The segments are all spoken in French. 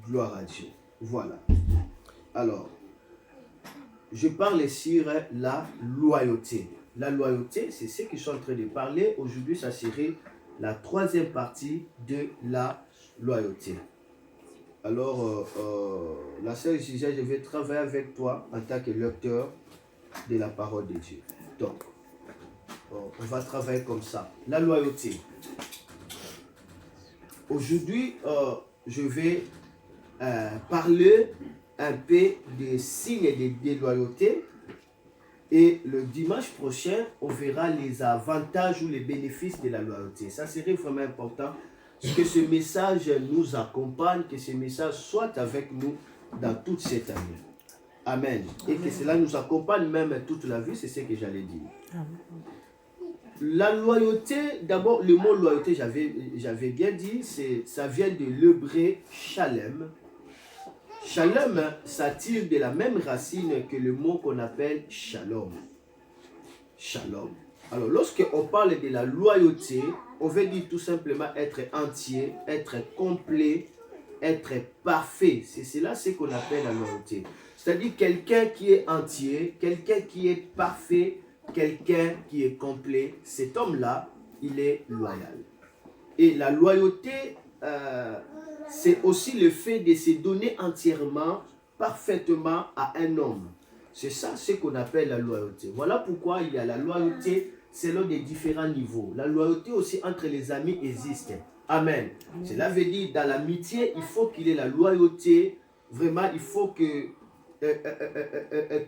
Gloire à Dieu. Voilà. Alors, je parle sur la loyauté. La loyauté, c'est ce que je suis en train de parler. Aujourd'hui, ça serait la troisième partie de la loyauté. Alors, la sœur Gigi, je vais travailler avec toi en tant que lecteur de la parole de Dieu. Donc, on va travailler comme ça. La loyauté. Aujourd'hui, je vais parler un peu des signes de déloyauté. Et le dimanche prochain, on verra les avantages ou les bénéfices de la loyauté. Ça serait vraiment important que ce message nous accompagne, que ce message soit avec nous dans toute cette année. Amen. Et que cela nous accompagne même toute la vie, c'est ce que j'allais dire. La loyauté, d'abord, le mot loyauté, j'avais bien dit, ça vient de l'hébreu shalem. Shalom, ça tire de la même racine que le mot qu'on appelle shalom. Shalom. Alors, lorsqu'on parle de la loyauté, on veut dire tout simplement être entier, être complet, être parfait. C'est cela ce qu'on appelle la loyauté. C'est-à-dire quelqu'un qui est entier, quelqu'un qui est parfait, quelqu'un qui est complet. Cet homme-là, il est loyal. Et la loyauté, c'est aussi le fait de se donner entièrement, parfaitement à un homme. C'est ça ce qu'on appelle la loyauté. Voilà pourquoi il y a la loyauté selon des différents niveaux. La loyauté aussi entre les amis existe. Amen. Cela veut dire dans l'amitié, il faut qu'il y ait la loyauté. Vraiment, il faut que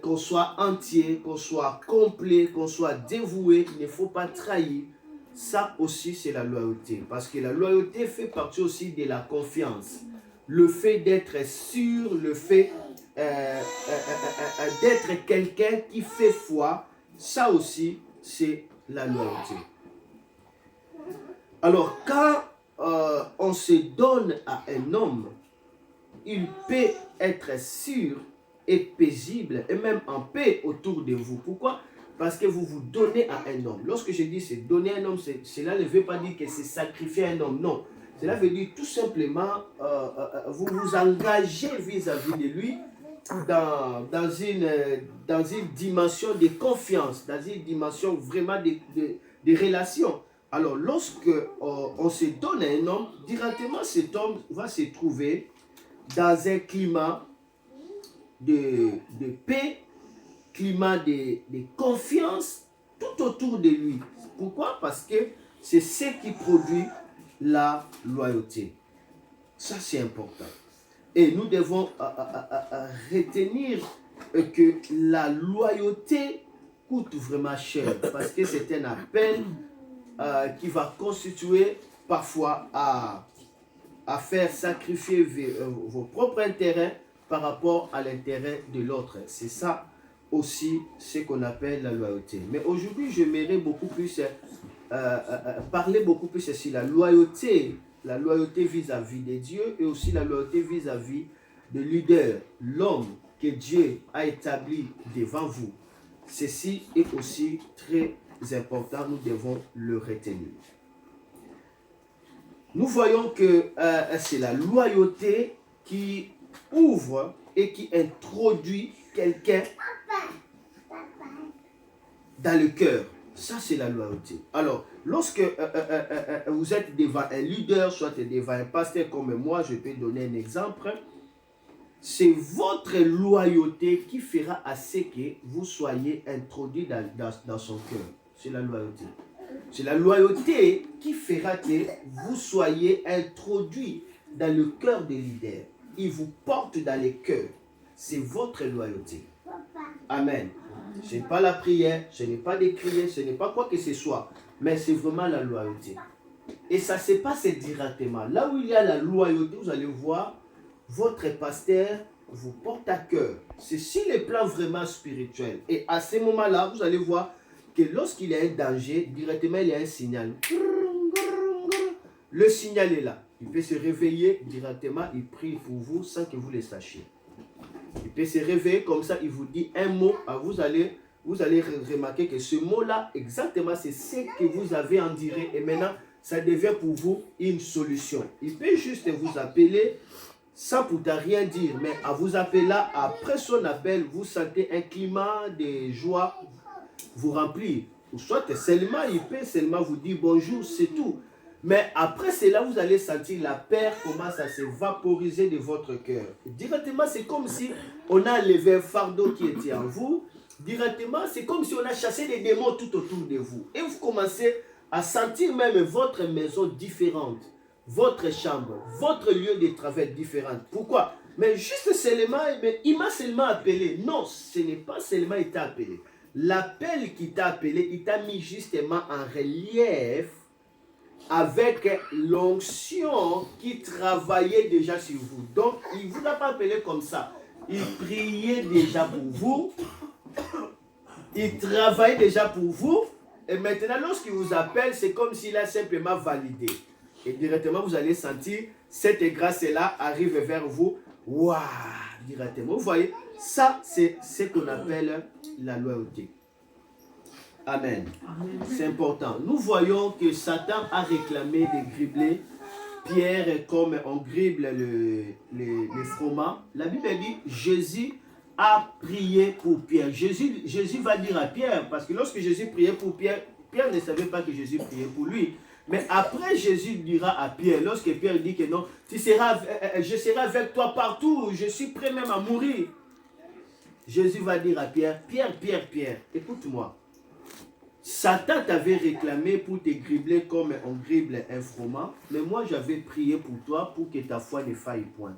qu'on soit entier, qu'on soit complet, qu'on soit dévoué. Il ne faut pas trahir. Ça aussi, c'est la loyauté. Parce que la loyauté fait partie aussi de la confiance. Le fait d'être sûr, le fait d'être quelqu'un qui fait foi, ça aussi, c'est la loyauté. Alors, quand on se donne à un homme, il peut être sûr et paisible et même en paix autour de vous. Pourquoi ? Parce que vous vous donnez à un homme. Lorsque je dis c'est donner à un homme, cela ne veut pas dire que c'est sacrifier un homme. Non. Cela veut dire tout simplement, vous vous engagez vis-à-vis de lui dans une dimension de confiance, dans une dimension vraiment de relation. Alors, lorsque on se donne à un homme, directement cet homme va se trouver dans un climat de paix, climat de confiance tout autour de lui. Pourquoi? Parce que c'est ce qui produit la loyauté. Ça, c'est important. Et nous devons retenir que la loyauté coûte vraiment cher parce que c'est un appel qui va constituer parfois à faire sacrifier vos propres intérêts par rapport à l'intérêt de l'autre. C'est ça aussi ce qu'on appelle la loyauté. Mais aujourd'hui, j'aimerais beaucoup plus parler beaucoup plus sur la loyauté vis-à-vis de Dieu et aussi la loyauté vis-à-vis de leader, l'homme que Dieu a établi devant vous. Ceci est aussi très important, nous devons le retenir. Nous voyons que c'est la loyauté qui ouvre et qui introduit quelqu'un dans le cœur. Ça, c'est la loyauté. Alors, lorsque vous êtes devant un leader, soit devant un pasteur comme moi, je peux donner un exemple, c'est votre loyauté qui fera à ce que vous soyez introduit dans son cœur. C'est la loyauté. C'est la loyauté qui fera que vous soyez introduit dans le cœur des leaders. Il vous porte dans les cœurs. C'est votre loyauté. Amen. Ce n'est pas la prière, ce n'est pas des crier, ce n'est pas quoi que ce soit, mais c'est vraiment la loyauté. Et ça se passe directement. Là où il y a la loyauté, vous allez voir, votre pasteur vous porte à cœur. C'est sur le plan vraiment spirituel. Et à ce moment-là, vous allez voir que lorsqu'il y a un danger, directement il y a un signal. Le signal est là. Il peut se réveiller directement, il prie pour vous sans que vous le sachiez. Il peut se réveiller comme ça, il vous dit un mot, vous allez remarquer que ce mot-là, exactement, c'est ce que vous avez en direct. Et maintenant, ça devient pour vous une solution. Il peut juste vous appeler sans pourtant rien dire, mais à vous appeler là, après son appel, vous sentez un climat de joie vous remplir. Ou soit seulement, il peut seulement vous dire bonjour, c'est tout. Mais après cela, vous allez sentir la paix commence à se vaporiser de votre cœur. Directement, c'est comme si on a enlevé un fardeau qui était en vous. Directement, c'est comme si on a chassé des démons tout autour de vous. Et vous commencez à sentir même votre maison différente, votre chambre, votre lieu de travail différent. Pourquoi? Mais juste seulement, il m'a seulement appelé. Non, ce n'est pas seulement il t'a appelé. L'appel qui t'a appelé, il t'a mis justement en relief avec l'onction qui travaillait déjà sur vous. Donc, il ne vous a pas appelé comme ça. Il priait déjà pour vous. Il travaillait déjà pour vous. Et maintenant, lorsqu'il vous appelle, c'est comme s'il a simplement validé. Et directement, vous allez sentir cette grâce-là arrive vers vous. Waouh! Directement. Vous voyez, ça, c'est ce qu'on appelle la loyauté. Amen. C'est important. Nous voyons que Satan a réclamé de gribler Pierre comme on grible les froment. La Bible dit Jésus a prié pour Pierre. Jésus va dire à Pierre, parce que lorsque Jésus priait pour Pierre, Pierre ne savait pas que Jésus priait pour lui. Mais après, Jésus dira à Pierre, lorsque Pierre dit que non, je serai avec toi partout, je suis prêt même à mourir. Jésus va dire à Pierre, Pierre, écoute-moi. Satan t'avait réclamé pour te gribler comme on grible un froment, mais moi j'avais prié pour toi pour que ta foi ne faille point.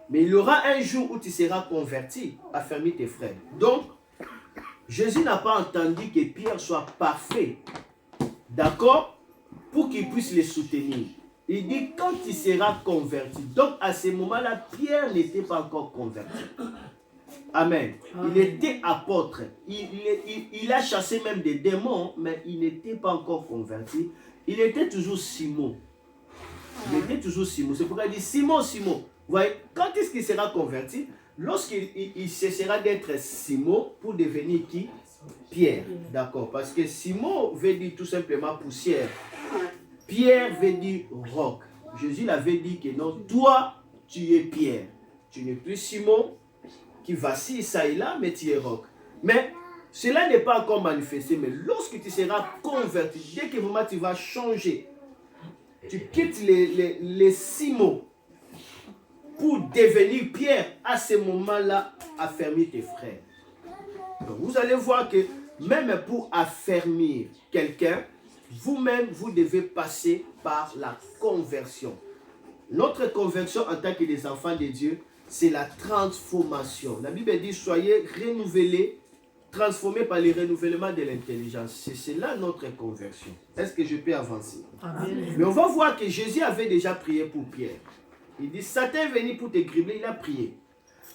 Mais il y aura un jour où tu seras converti, affermis tes frères. Donc, Jésus n'a pas entendu que Pierre soit parfait, d'accord, pour qu'il puisse les soutenir. Il dit quand il sera converti. Donc à ce moment-là, Pierre n'était pas encore converti. Amen. Il était apôtre. Il a chassé même des démons, mais il n'était pas encore converti. Il était toujours Simon. Il était toujours Simon. C'est pourquoi il dit Simon, Simon. Vous voyez, quand est-ce qu'il sera converti? Lorsqu'il cessera d'être Simon pour devenir qui? Pierre. D'accord. Parce que Simon veut dire tout simplement poussière. Pierre veut dire roc. Jésus l'avait dit que non, toi, tu es Pierre. Tu n'es plus Simon qui vacille ça et là, mais tu es roc. Mais cela n'est pas encore manifesté. Mais lorsque tu seras converti, dès que vraiment tu vas changer, tu quittes les Simon pour devenir Pierre, à ce moment-là, affermir tes frères. Donc vous allez voir que même pour affermir quelqu'un, vous-même, vous devez passer par la conversion. Notre conversion en tant que des enfants de Dieu, c'est la transformation. La Bible dit, soyez renouvelés, transformés par le renouvellement de l'intelligence. C'est là notre conversion. Est-ce que je peux avancer? Amen. Mais on va voir que Jésus avait déjà prié pour Pierre. Il dit, Satan est venu pour te gribler, il a prié.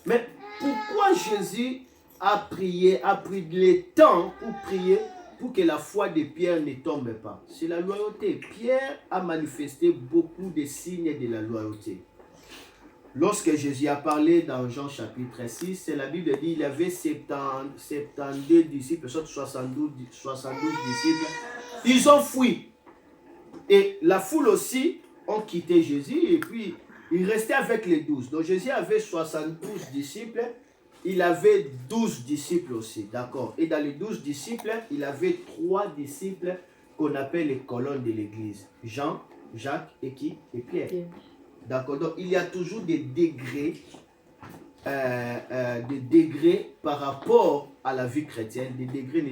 Mais pourquoi Jésus a prié, a pris le temps pour prier pour que la foi de Pierre ne tombe pas? C'est la loyauté. Pierre a manifesté beaucoup de signes de la loyauté. Lorsque Jésus a parlé dans Jean chapitre 6, la Bible dit qu'il y avait 72 disciples, 72 disciples. Ils ont fui. Et la foule aussi ont quitté Jésus et puis ils restaient avec les 12. Donc Jésus avait 72 disciples. Il avait 12 disciples aussi, d'accord. Et dans les 12 disciples, il avait 3 disciples qu'on appelle les colonnes de l'église. Jean, Jacques et qui? Et Pierre. D'accord. Donc il y a toujours des degrés par rapport à la vie chrétienne. Des degrés,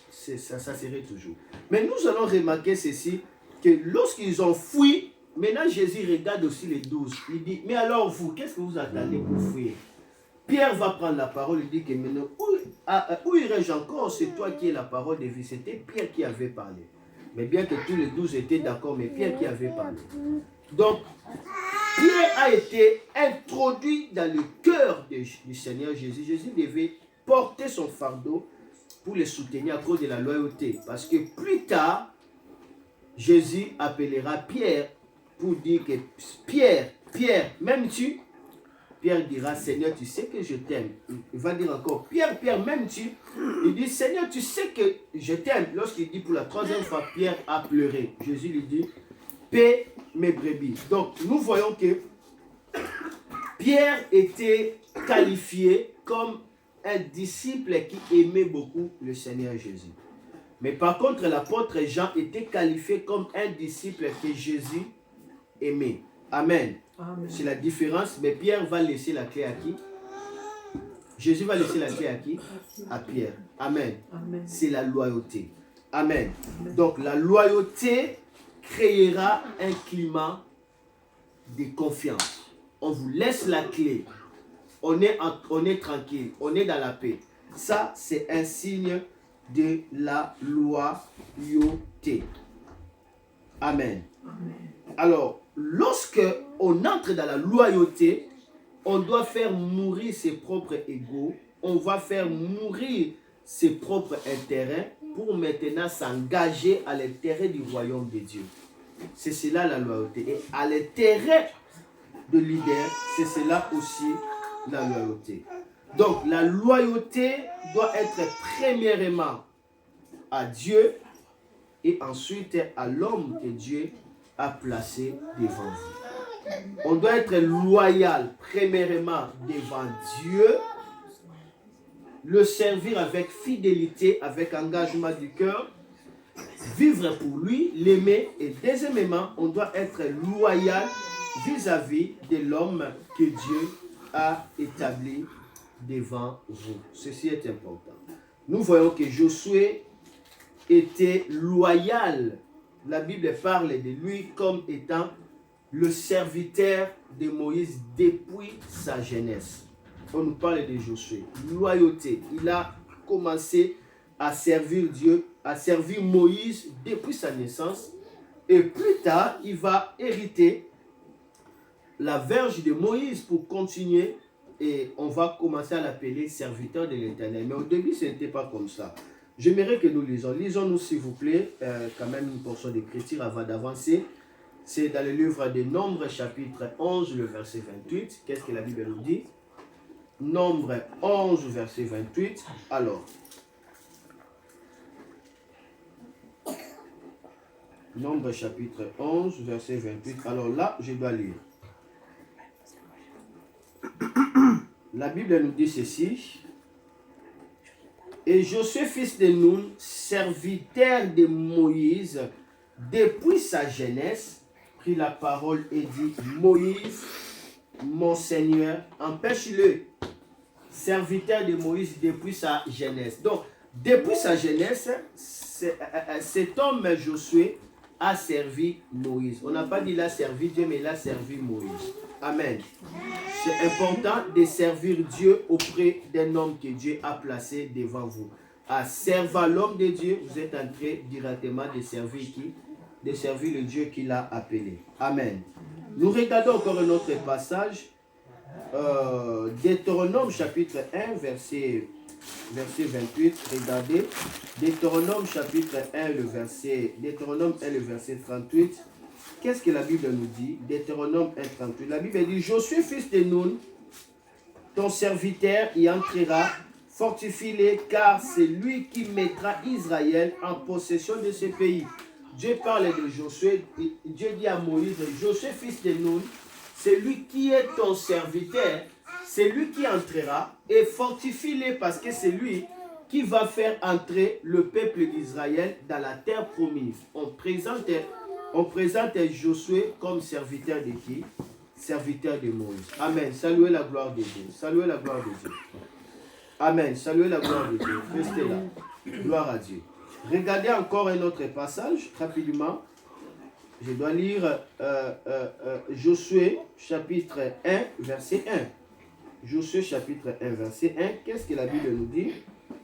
ça serait toujours. Mais nous allons remarquer ceci, que lorsqu'ils ont fui, maintenant Jésus regarde aussi les 12. Il dit, mais alors vous, qu'est-ce que vous attendez pour fuir? Pierre va prendre la parole, il dit que maintenant, où irai-je encore? C'est toi qui es la parole de vie. C'était Pierre qui avait parlé. Mais bien que tous les 12 étaient d'accord, mais Pierre qui avait parlé. Donc, Pierre a été introduit dans le cœur du Seigneur Jésus. Jésus devait porter son fardeau pour le soutenir à cause de la loyauté. Parce que plus tard, Jésus appellera Pierre pour dire que Pierre, m'aimes-tu? Pierre dira, Seigneur, tu sais que je t'aime. Il va dire encore, Pierre, m'aimes-tu? Il dit, Seigneur, tu sais que je t'aime. Lorsqu'il dit pour la 3e fois, Pierre a pleuré. Jésus lui dit, paie mes brebis. Donc, nous voyons que Pierre était qualifié comme un disciple qui aimait beaucoup le Seigneur Jésus. Mais par contre, l'apôtre Jean était qualifié comme un disciple que Jésus aimait. Amen. Amen. C'est la différence. Mais Pierre va laisser la clé à qui? Jésus va laisser la clé à qui? À Pierre. Amen. Amen. C'est la loyauté. Amen. Amen. Donc la loyauté créera un climat de confiance. On vous laisse la clé. On est tranquille. On est dans la paix. Ça, c'est un signe de la loyauté. Amen. Amen. Alors, lorsque on entre dans la loyauté, on doit faire mourir ses propres égos. On va faire mourir ses propres intérêts pour maintenant s'engager à l'intérêt du royaume de Dieu. C'est cela la loyauté. Et à l'intérêt de leader, c'est cela aussi la loyauté. Donc la loyauté doit être premièrement à Dieu et ensuite à l'homme que Dieu a placé devant vous. On doit être loyal premièrement devant Dieu, le servir avec fidélité, avec engagement du cœur, vivre pour lui, l'aimer, et deuxièmement, on doit être loyal vis-à-vis de l'homme que Dieu a établi devant vous. Ceci est important. Nous voyons que Josué était loyal. La Bible parle de lui comme étant le serviteur de Moïse depuis sa jeunesse. On nous parle de Josué. Loyauté. Il a commencé à servir Dieu, à servir Moïse depuis sa naissance. Et plus tard, il va hériter la verge de Moïse pour continuer. Et on va commencer à l'appeler serviteur de l'Éternel. Mais au début, ce n'était pas comme ça. J'aimerais que nous lisons. Lisons-nous, s'il vous plaît, quand même une portion d'écriture avant d'avancer. C'est dans le livre de Nombres, chapitre 11, le verset 28. Qu'est-ce que la Bible nous dit? Nombre 11, verset 28. Alors, Nombre, chapitre 11, verset 28. Alors là, je dois lire. La Bible nous dit ceci. Et Josué, fils de Nun, serviteur de Moïse, depuis sa jeunesse, prit la parole et dit, Moïse, mon Seigneur, empêche-le. Serviteur de Moïse depuis sa jeunesse. Donc, depuis sa jeunesse, cet homme Josué a servi Moïse. On n'a pas dit il a servi Dieu, mais il a servi Moïse. Amen. C'est important de servir Dieu auprès d'un homme que Dieu a placé devant vous. À servir l'homme de Dieu, vous êtes en train directement de servir qui? De servir le Dieu qu'il a appelé. Amen. Nous regardons encore un autre passage. Deutéronome chapitre 1, verset 28. Regardez. Deutéronome chapitre 1, Deutéronome 1, le verset 38. Qu'est-ce que la Bible nous dit? Deutéronome 1, 38. La Bible dit, Josué, fils de Nun, ton serviteur y entrera, fortifie-les, car c'est lui qui mettra Israël en possession de ce pays. Dieu parle de Josué, Dieu dit à Moïse, Josué, fils de Nun, c'est lui qui est ton serviteur, c'est lui qui entrera, et fortifie-les parce que c'est lui qui va faire entrer le peuple d'Israël dans la terre promise. On présente Josué comme serviteur de qui? Serviteur de Moïse. Amen. Saluez la gloire de Dieu. Saluez la gloire de Dieu. Amen. Saluez la gloire de Dieu. Restez là. Gloire à Dieu. Regardez encore un autre passage, rapidement. Je dois lire Josué chapitre 1, verset 1. Josué chapitre 1, verset 1. Qu'est-ce que la Bible nous dit?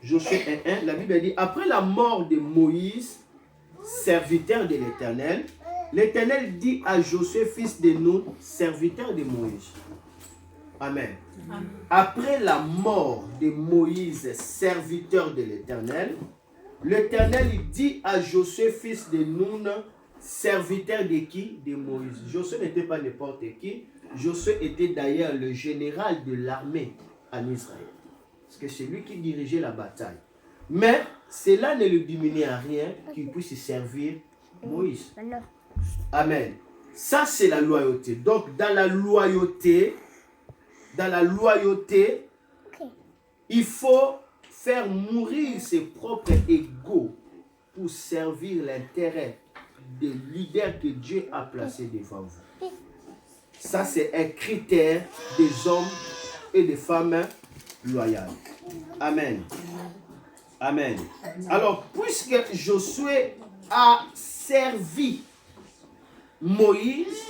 Josué 1, 1. La Bible dit, après la mort de Moïse, serviteur de l'Éternel, l'Éternel dit à Josué, fils de Nun, serviteur de Moïse. Amen. Amen. Après la mort de Moïse, serviteur de l'Éternel, l'Éternel dit à Josué, fils de Nun, serviteur de qui? De Moïse. Josué n'était pas n'importe qui. Josué était d'ailleurs le général de l'armée en Israël. Parce que c'est lui qui dirigeait la bataille. Mais cela ne lui diminue à rien qu'il puisse servir Moïse. Amen. Ça, c'est la loyauté. Donc, dans la loyauté, dans la loyauté, il faut faire mourir ses propres égos pour servir l'intérêt des leaders que Dieu a placés devant vous. Ça, c'est un critère des hommes et des femmes loyales. Amen. Amen. Alors, puisque Josué a servi Moïse,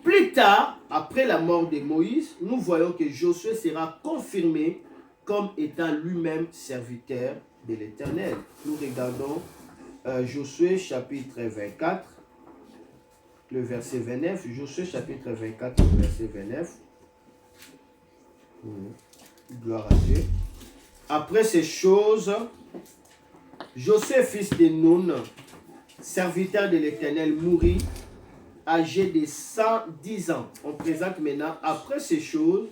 plus tard, après la mort de Moïse, nous voyons que Josué sera confirmé comme étant lui-même serviteur de l'Éternel. Nous regardons Josué chapitre 24, le verset 29. Josué chapitre 24, le verset 29. Gloire à Dieu. Après ces choses, Josué, fils de Nun, serviteur de l'Éternel, mourut, âgé de 110 ans. On présente maintenant, après ces choses,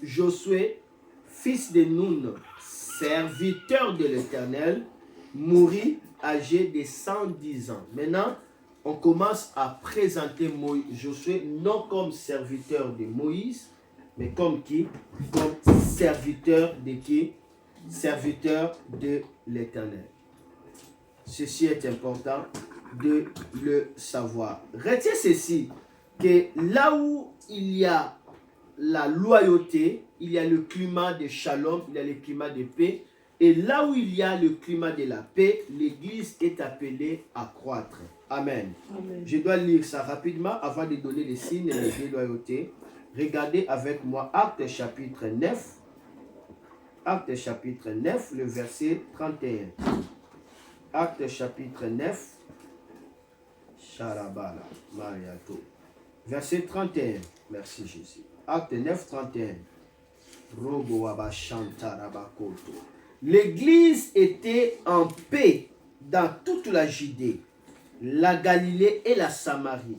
Josué, fils de Nun, serviteur de l'Éternel, mourut, âgé de 110 ans. Maintenant, on commence à présenter Josué non comme serviteur de Moïse, mais comme qui? Comme serviteur de qui? Serviteur de l'Éternel. Ceci est important de le savoir. Retenez ceci, que là où il y a la loyauté, il y a le climat de shalom, il y a le climat de paix. Et là où il y a le climat de la paix, l'Église est appelée à croître. Amen. Amen. Je dois lire ça rapidement avant de donner les signes de déloyauté. Regardez avec moi Actes chapitre 9. Actes chapitre 9, le verset 31. Actes chapitre 9. Sharabala, Mariato. Verset 31. Merci Jésus. Acte 9, 31. L'Église était en paix dans toute la Judée, la Galilée et la Samarie,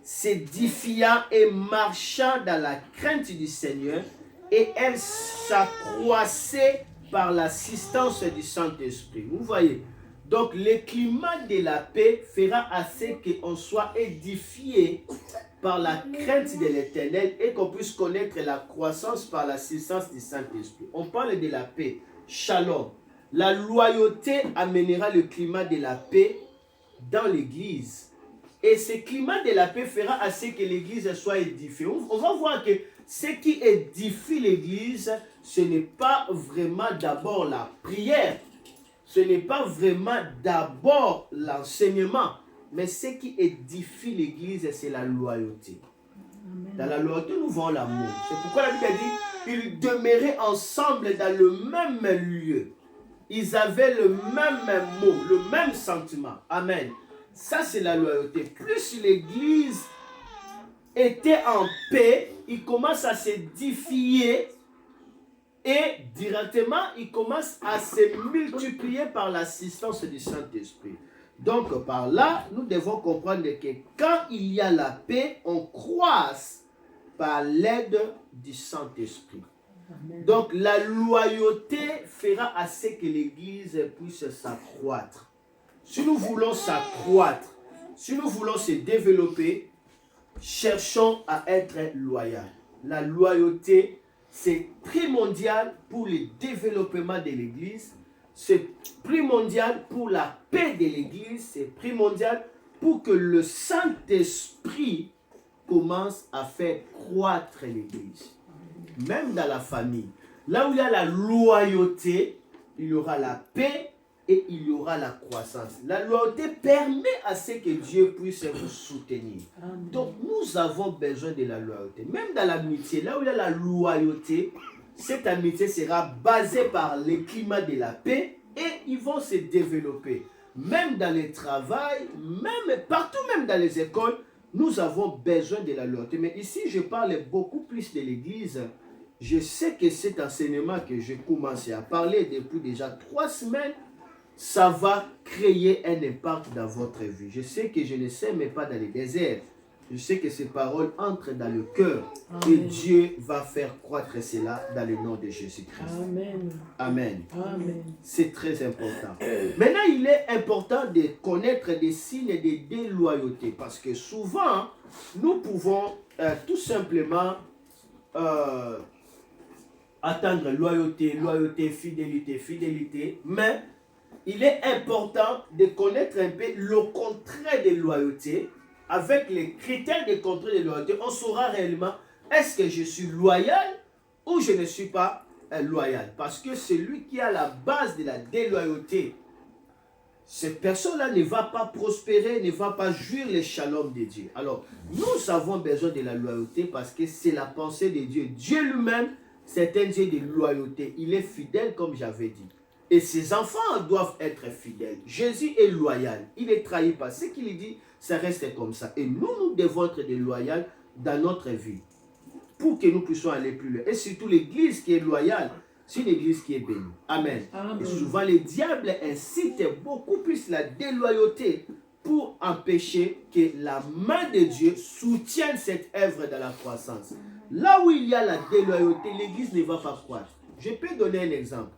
s'édifiant et marchant dans la crainte du Seigneur, et elle s'accroissait par l'assistance du Saint-Esprit. Vous voyez, donc le climat de la paix fera assez qu'on soit édifié par la crainte de l'Éternel et qu'on puisse connaître la croissance par l'assistance du Saint-Esprit. On parle de la paix, shalom. La loyauté amènera le climat de la paix dans l'Église. Et ce climat de la paix fera assez que l'Église soit édifiée. On va voir que ce qui édifie l'Église, ce n'est pas vraiment d'abord la prière. Ce n'est pas vraiment d'abord l'enseignement. Mais ce qui édifie l'Église, c'est la loyauté. Amen. Dans la loyauté, nous voyons l'amour. C'est pourquoi la Bible dit, ils demeuraient ensemble dans le même lieu. Ils avaient le même mot, le même sentiment. Amen. Ça, c'est la loyauté. Plus l'Église était en paix, il commence à s'édifier et directement, il commence à se multiplier par l'assistance du Saint-Esprit. Donc, par là, nous devons comprendre que quand il y a la paix, on croise par l'aide du Saint-Esprit. Donc, la loyauté fera assez que l'Église puisse s'accroître. Si nous voulons s'accroître, si nous voulons se développer, cherchons à être loyaux. La loyauté, c'est primordial pour le développement de l'Église. C'est primordial pour la paix de l'Église. C'est primordial pour que le Saint-Esprit commence à faire croître l'Église. Même dans la famille. Là où il y a la loyauté, il y aura la paix et il y aura la croissance. La loyauté permet à ce que Dieu puisse vous soutenir. Amen. Donc nous avons besoin de la loyauté. Même dans l'amitié, là où il y a la loyauté, cette amitié sera basée par le climat de la paix et ils vont se développer. Même dans le travail, même partout, même dans les écoles, nous avons besoin de la loyauté. Mais ici, je parle beaucoup plus de l'Église. Je sais que cet enseignement que j'ai commencé à parler depuis déjà 3 semaines, ça va créer un impact dans votre vie. Je sais que je ne sème pas dans les déserts. Je sais que ces paroles entrent dans le cœur. Amen. Et Dieu va faire croître cela dans le nom de Jésus-Christ. Amen. Amen. Amen. C'est très important. Maintenant, il est important de connaître des signes de déloyauté. Parce que souvent, nous pouvons tout simplement attendre loyauté, loyauté, fidélité, fidélité. Mais il est important de connaître un peu le contraire de loyauté. Avec les critères de contrôle de loyauté, on saura réellement est-ce que je suis loyal ou je ne suis pas loyal. Parce que celui qui a la base de la déloyauté, cette personne-là ne va pas prospérer, ne va pas jouir le shalom de Dieu. Alors, nous avons besoin de la loyauté parce que c'est la pensée de Dieu. Dieu lui-même, c'est un Dieu de loyauté. Il est fidèle comme j'avais dit. Et ses enfants doivent être fidèles. Jésus est loyal. Il est trahi par ce qu'il dit. Ça reste comme ça. Et nous, nous devons être des loyaux dans notre vie pour que nous puissions aller plus loin. Et surtout l'église qui est loyale, c'est une église qui est bénie. Amen. Amen. Et souvent, les diables incitent beaucoup plus la déloyauté pour empêcher que la main de Dieu soutienne cette œuvre dans la croissance. Là où il y a la déloyauté, l'église ne va pas croître. Je peux donner un exemple.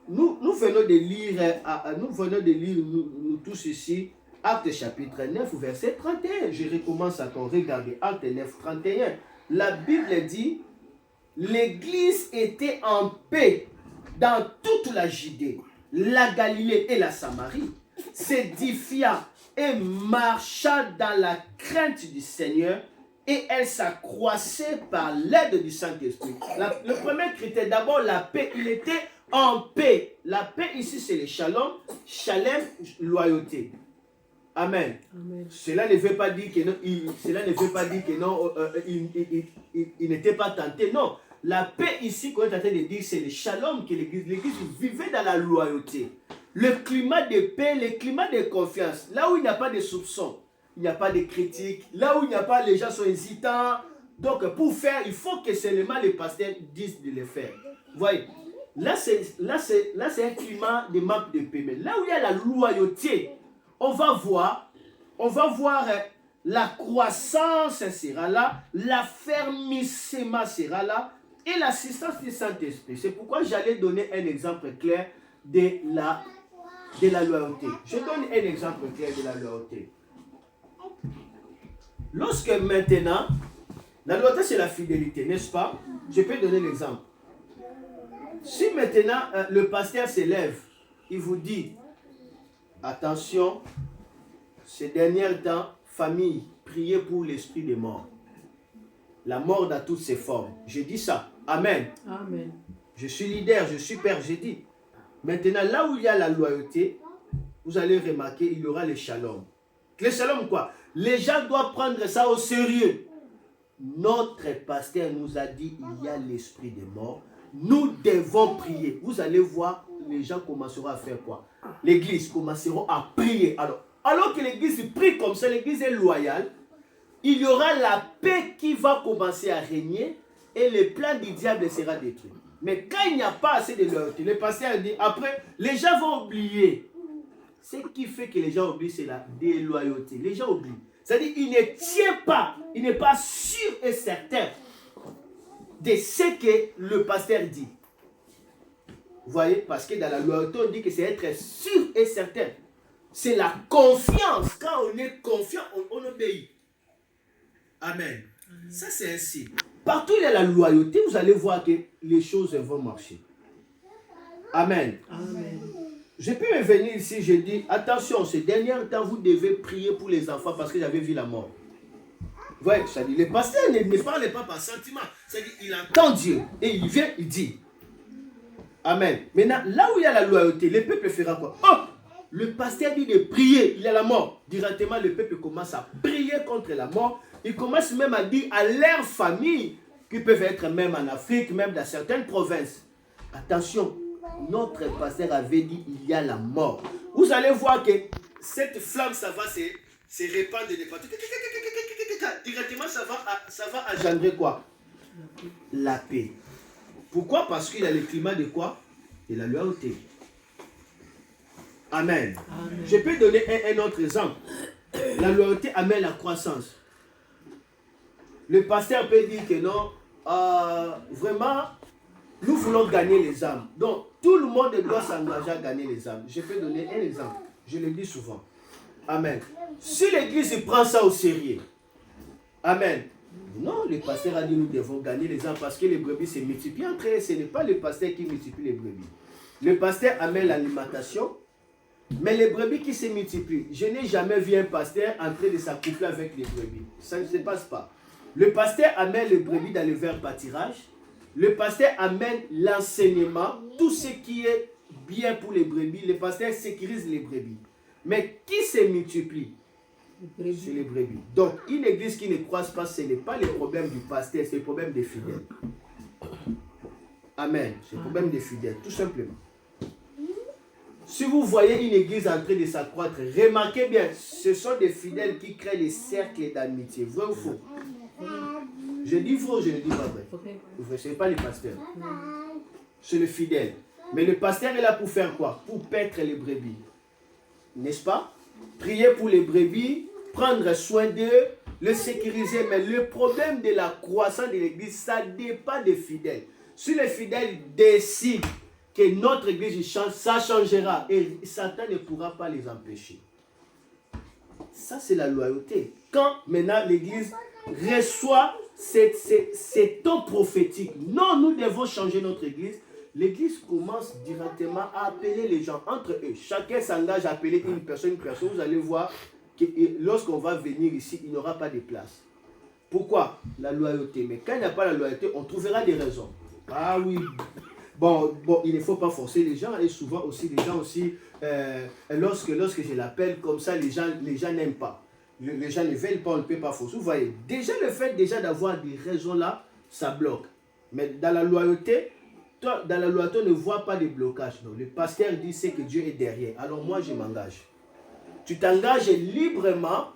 Nous venons de lire, nous tous ici, Actes chapitre 9, verset 31. Je recommence à regarder Actes 9, 31. La Bible dit, l'église était en paix dans toute la Judée, la Galilée et la Samarie, s'édifia et marcha dans la crainte du Seigneur et elle s'accroissait par l'aide du Saint-Esprit. Le premier critère, d'abord la paix, il était en paix. La paix ici, c'est le shalom, shalem, loyauté. Amen. Amen. Cela ne veut pas dire que non, il n'était pas tenté. Non, la paix ici qu'on est en train de dire, c'est le shalom que l'église vivait dans la loyauté. Le climat de paix, le climat de confiance, là où il n'y a pas de soupçons, il n'y a pas de critiques, là où il n'y a pas, les gens sont hésitants. Donc pour faire, il faut que seulement les pasteurs disent de le faire. Vous voyez, là c'est un climat de map de paix. Mais là où il y a la loyauté, on va voir la croissance sera là, l'affermissement sera là et l'assistance du Saint-Esprit. C'est pourquoi j'allais donner un exemple clair de la loyauté. Je donne un exemple clair de la loyauté. Lorsque maintenant, la loyauté c'est la fidélité, n'est-ce pas? Je peux donner l'exemple. Si maintenant le pasteur s'élève, il vous dit, attention, ces derniers temps, famille, priez pour l'esprit des morts. La mort dans toutes ses formes. Je dis ça. Amen. Amen. Je suis leader, je suis père, j'ai dit. Maintenant, là où il y a la loyauté, vous allez remarquer, il y aura le shalom. Le shalom quoi? Les gens doivent prendre ça au sérieux. Notre pasteur nous a dit, il y a l'esprit des morts. Nous devons prier. Vous allez voir, les gens commenceront à faire quoi? L'église commenceront à prier. Alors que l'église prie comme ça, l'église est loyale, il y aura la paix qui va commencer à régner et le plan du diable sera détruit. Mais quand il n'y a pas assez de loyauté, le pasteur dit, après, les gens vont oublier. Ce qui fait que les gens oublient, c'est la déloyauté. Les gens oublient. C'est-à-dire, il ne tient pas, il n'est pas sûr et certain de ce que le pasteur dit. Vous voyez, parce que dans la loyauté, on dit que c'est être sûr et certain. C'est la confiance. Quand on est confiant, on obéit. Amen. Ça, c'est ainsi. Partout où il y a la loyauté, vous allez voir que les choses vont marcher. Amen. Amen. Je peux me venir ici, je dis, attention, ces derniers temps, vous devez prier pour les enfants parce que j'avais vu la mort. Vous voyez, ça dit, le pasteur ne parle pas par sentiment. C'est-à-dire, il entend Dieu et il vient, il dit. Amen. Maintenant, là où il y a la loyauté, le peuple fera quoi? Oh! Le pasteur dit de prier, il y a la mort. Directement, le peuple commence à prier contre la mort. Il commence même à dire à leurs familles, qui peuvent être même en Afrique, même dans certaines provinces. Attention, notre pasteur avait dit il y a la mort. Vous allez voir que cette flamme, ça va se répandre de partout. Directement, ça va engendrer quoi? La paix. Pourquoi? Parce qu'il y a le climat de quoi? De la loyauté. Amen. Amen. Je peux donner un autre exemple. La loyauté amène la croissance. Le pasteur peut dire que non, vraiment, nous voulons gagner les âmes. Donc, tout le monde doit s'engager à gagner les âmes. Je peux donner un exemple. Je le dis souvent. Amen. Si l'église prend ça au sérieux, amen. Non, le pasteur a dit nous devons gagner les âmes parce que les brebis se multiplient entre eux. Ce n'est pas le pasteur qui multiplie les brebis. Le pasteur amène l'alimentation, mais les brebis qui se multiplient. Je n'ai jamais vu un pasteur en train de s'accoupler avec les brebis. Ça ne se passe pas. Le pasteur amène les brebis dans le vert pâturage. Le pasteur amène l'enseignement, tout ce qui est bien pour les brebis. Le pasteur sécurise les brebis. Mais qui se multiplie? C'est les brebis. Donc, une église qui ne croise pas, ce n'est pas le problème du pasteur, c'est le problème des fidèles. Amen. C'est le problème des fidèles, tout simplement. Si vous voyez une église en train de s'accroître, remarquez bien, ce sont des fidèles qui créent les cercles d'amitié. Vrai ou faux? Je dis faux, je ne dis pas vrai. Ce n'est pas le pasteur. C'est le fidèle. Mais le pasteur est là pour faire quoi? Pour paître les brebis. N'est-ce pas? Prier pour les brebis, prendre soin d'eux, les sécuriser. Mais le problème de la croissance de l'église, ça dépend des fidèles. Si les fidèles décident que notre église change, ça changera. Et Satan ne pourra pas les empêcher. Ça, c'est la loyauté. Quand maintenant l'église reçoit ces temps prophétiques, non, nous devons changer notre église. L'église commence directement à appeler les gens entre eux. Chacun s'engage à appeler une personne. Vous allez voir que lorsqu'on va venir ici, il n'y aura pas de place. Pourquoi? La loyauté. Mais quand il n'y a pas la loyauté, on trouvera des raisons. Ah oui. Bon, il ne faut pas forcer les gens. Et souvent aussi, les gens aussi, lorsque je l'appelle comme ça, les gens n'aiment pas. Les gens ne veulent pas, on ne peut pas forcer. Vous voyez, déjà le fait d'avoir des raisons là, ça bloque. Mais dans la loyauté, on ne voit pas de blocage. Non. Le pasteur dit c'est que Dieu est derrière. Alors moi, je m'engage. Tu t'engages librement,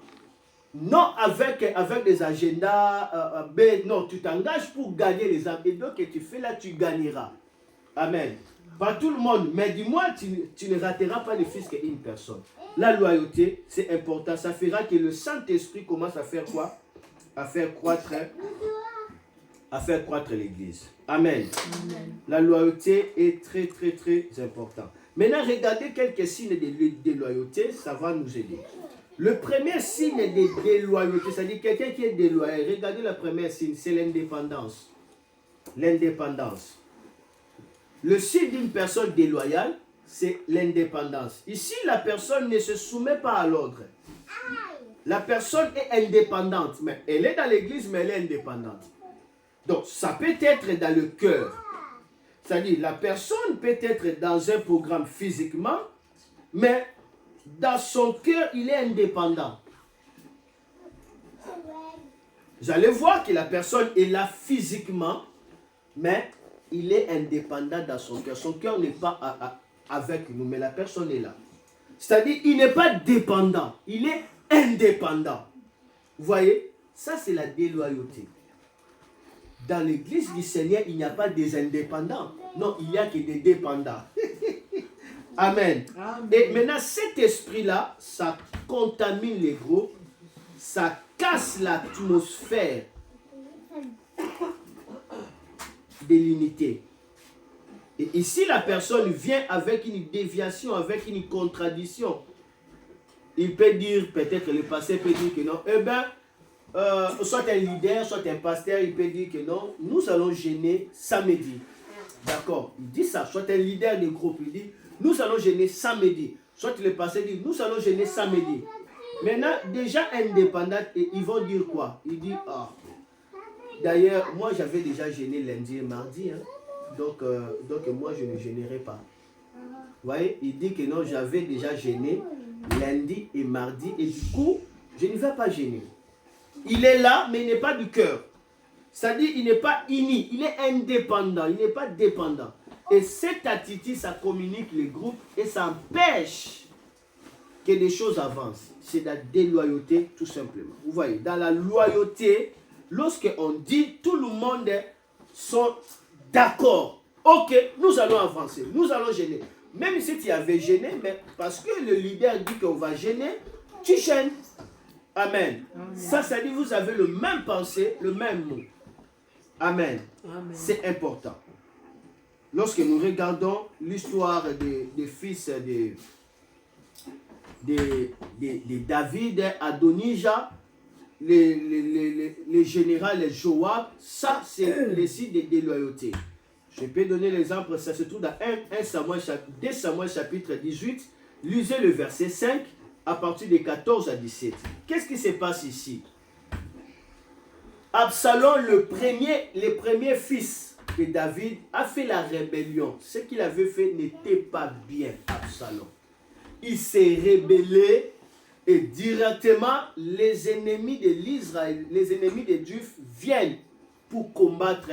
non avec des agendas, non, tu t'engages pour gagner les âmes. Et donc, que tu fais là, tu gagneras. Amen. Pas tout le monde, mais dis-moi, tu ne rateras pas ne fût-ce qu'une personne. La loyauté, c'est important. Ça fera que le Saint-Esprit commence à faire quoi? À faire croître l'église. Amen. Amen. La loyauté est très, très, très importante. Maintenant, regardez quelques signes de déloyauté, ça va nous aider. Le premier signe de déloyauté, c'est-à-dire quelqu'un qui est déloyal, regardez le premier signe, c'est l'indépendance. L'indépendance. Le signe d'une personne déloyale, c'est l'indépendance. Ici, la personne ne se soumet pas à l'ordre. La personne est indépendante, mais elle est dans l'église, mais elle est indépendante. Donc, ça peut être dans le cœur. C'est-à-dire, la personne peut être dans un programme physiquement, mais dans son cœur, il est indépendant. Vous allez voir que la personne est là physiquement, mais il est indépendant dans son cœur. Son cœur n'est pas avec nous, mais la personne est là. C'est-à-dire, il n'est pas dépendant, il est indépendant. Vous voyez, ça c'est la déloyauté. Dans l'église du Seigneur, il n'y a pas des indépendants. Non, il n'y a que des dépendants. Amen. Amen. Et maintenant, cet esprit-là, ça contamine les groupes, ça casse l'atmosphère de l'unité. Et ici, la personne vient avec une déviation, avec une contradiction. Il peut dire, peut-être le pasteur peut dire que non, eh bien, soit un leader, soit un pasteur, il peut dire que non, nous allons gêner samedi. D'accord, il dit ça. Soit un leader de groupe, il dit, nous allons gêner samedi. Soit le pasteur dit, nous allons gêner samedi. Maintenant, déjà indépendant, ils vont dire quoi? Il dit, ah, d'ailleurs, moi j'avais déjà gêné lundi et mardi, hein. Donc moi je ne gênerai pas. Vous voyez, il dit que non, j'avais déjà gêné lundi et mardi, et du coup, je ne vais pas gêner. Il est là, mais il n'est pas du cœur. C'est-à-dire, il n'est pas uni, il est indépendant, il n'est pas dépendant. Et cette attitude, ça communique les groupes et ça empêche que des choses avancent. C'est la déloyauté, tout simplement. Vous voyez, dans la loyauté, lorsqu'on dit, tout le monde sont d'accord. Ok, nous allons avancer, nous allons gêner. Même si tu avais gêné, mais parce que le leader dit qu'on va gêner, tu gênes. Amen. Ça dit vous avez le même pensée, le même mot. Amen. C'est important. Lorsque nous regardons l'histoire des fils de David, Adonijah, les généraux, les Joab, ça c'est le site de déloyauté. Je peux donner l'exemple, ça se trouve dans 2 Samuel chapitre 18. Lisez le verset 5 à partir de 14 à 17. Qu'est-ce qui se passe ici? Absalom, le premier fils de David, a fait la rébellion. Ce qu'il avait fait n'était pas bien, Absalom. Il s'est rébellé et directement les ennemis de l'Israël, les ennemis des Juifs viennent pour combattre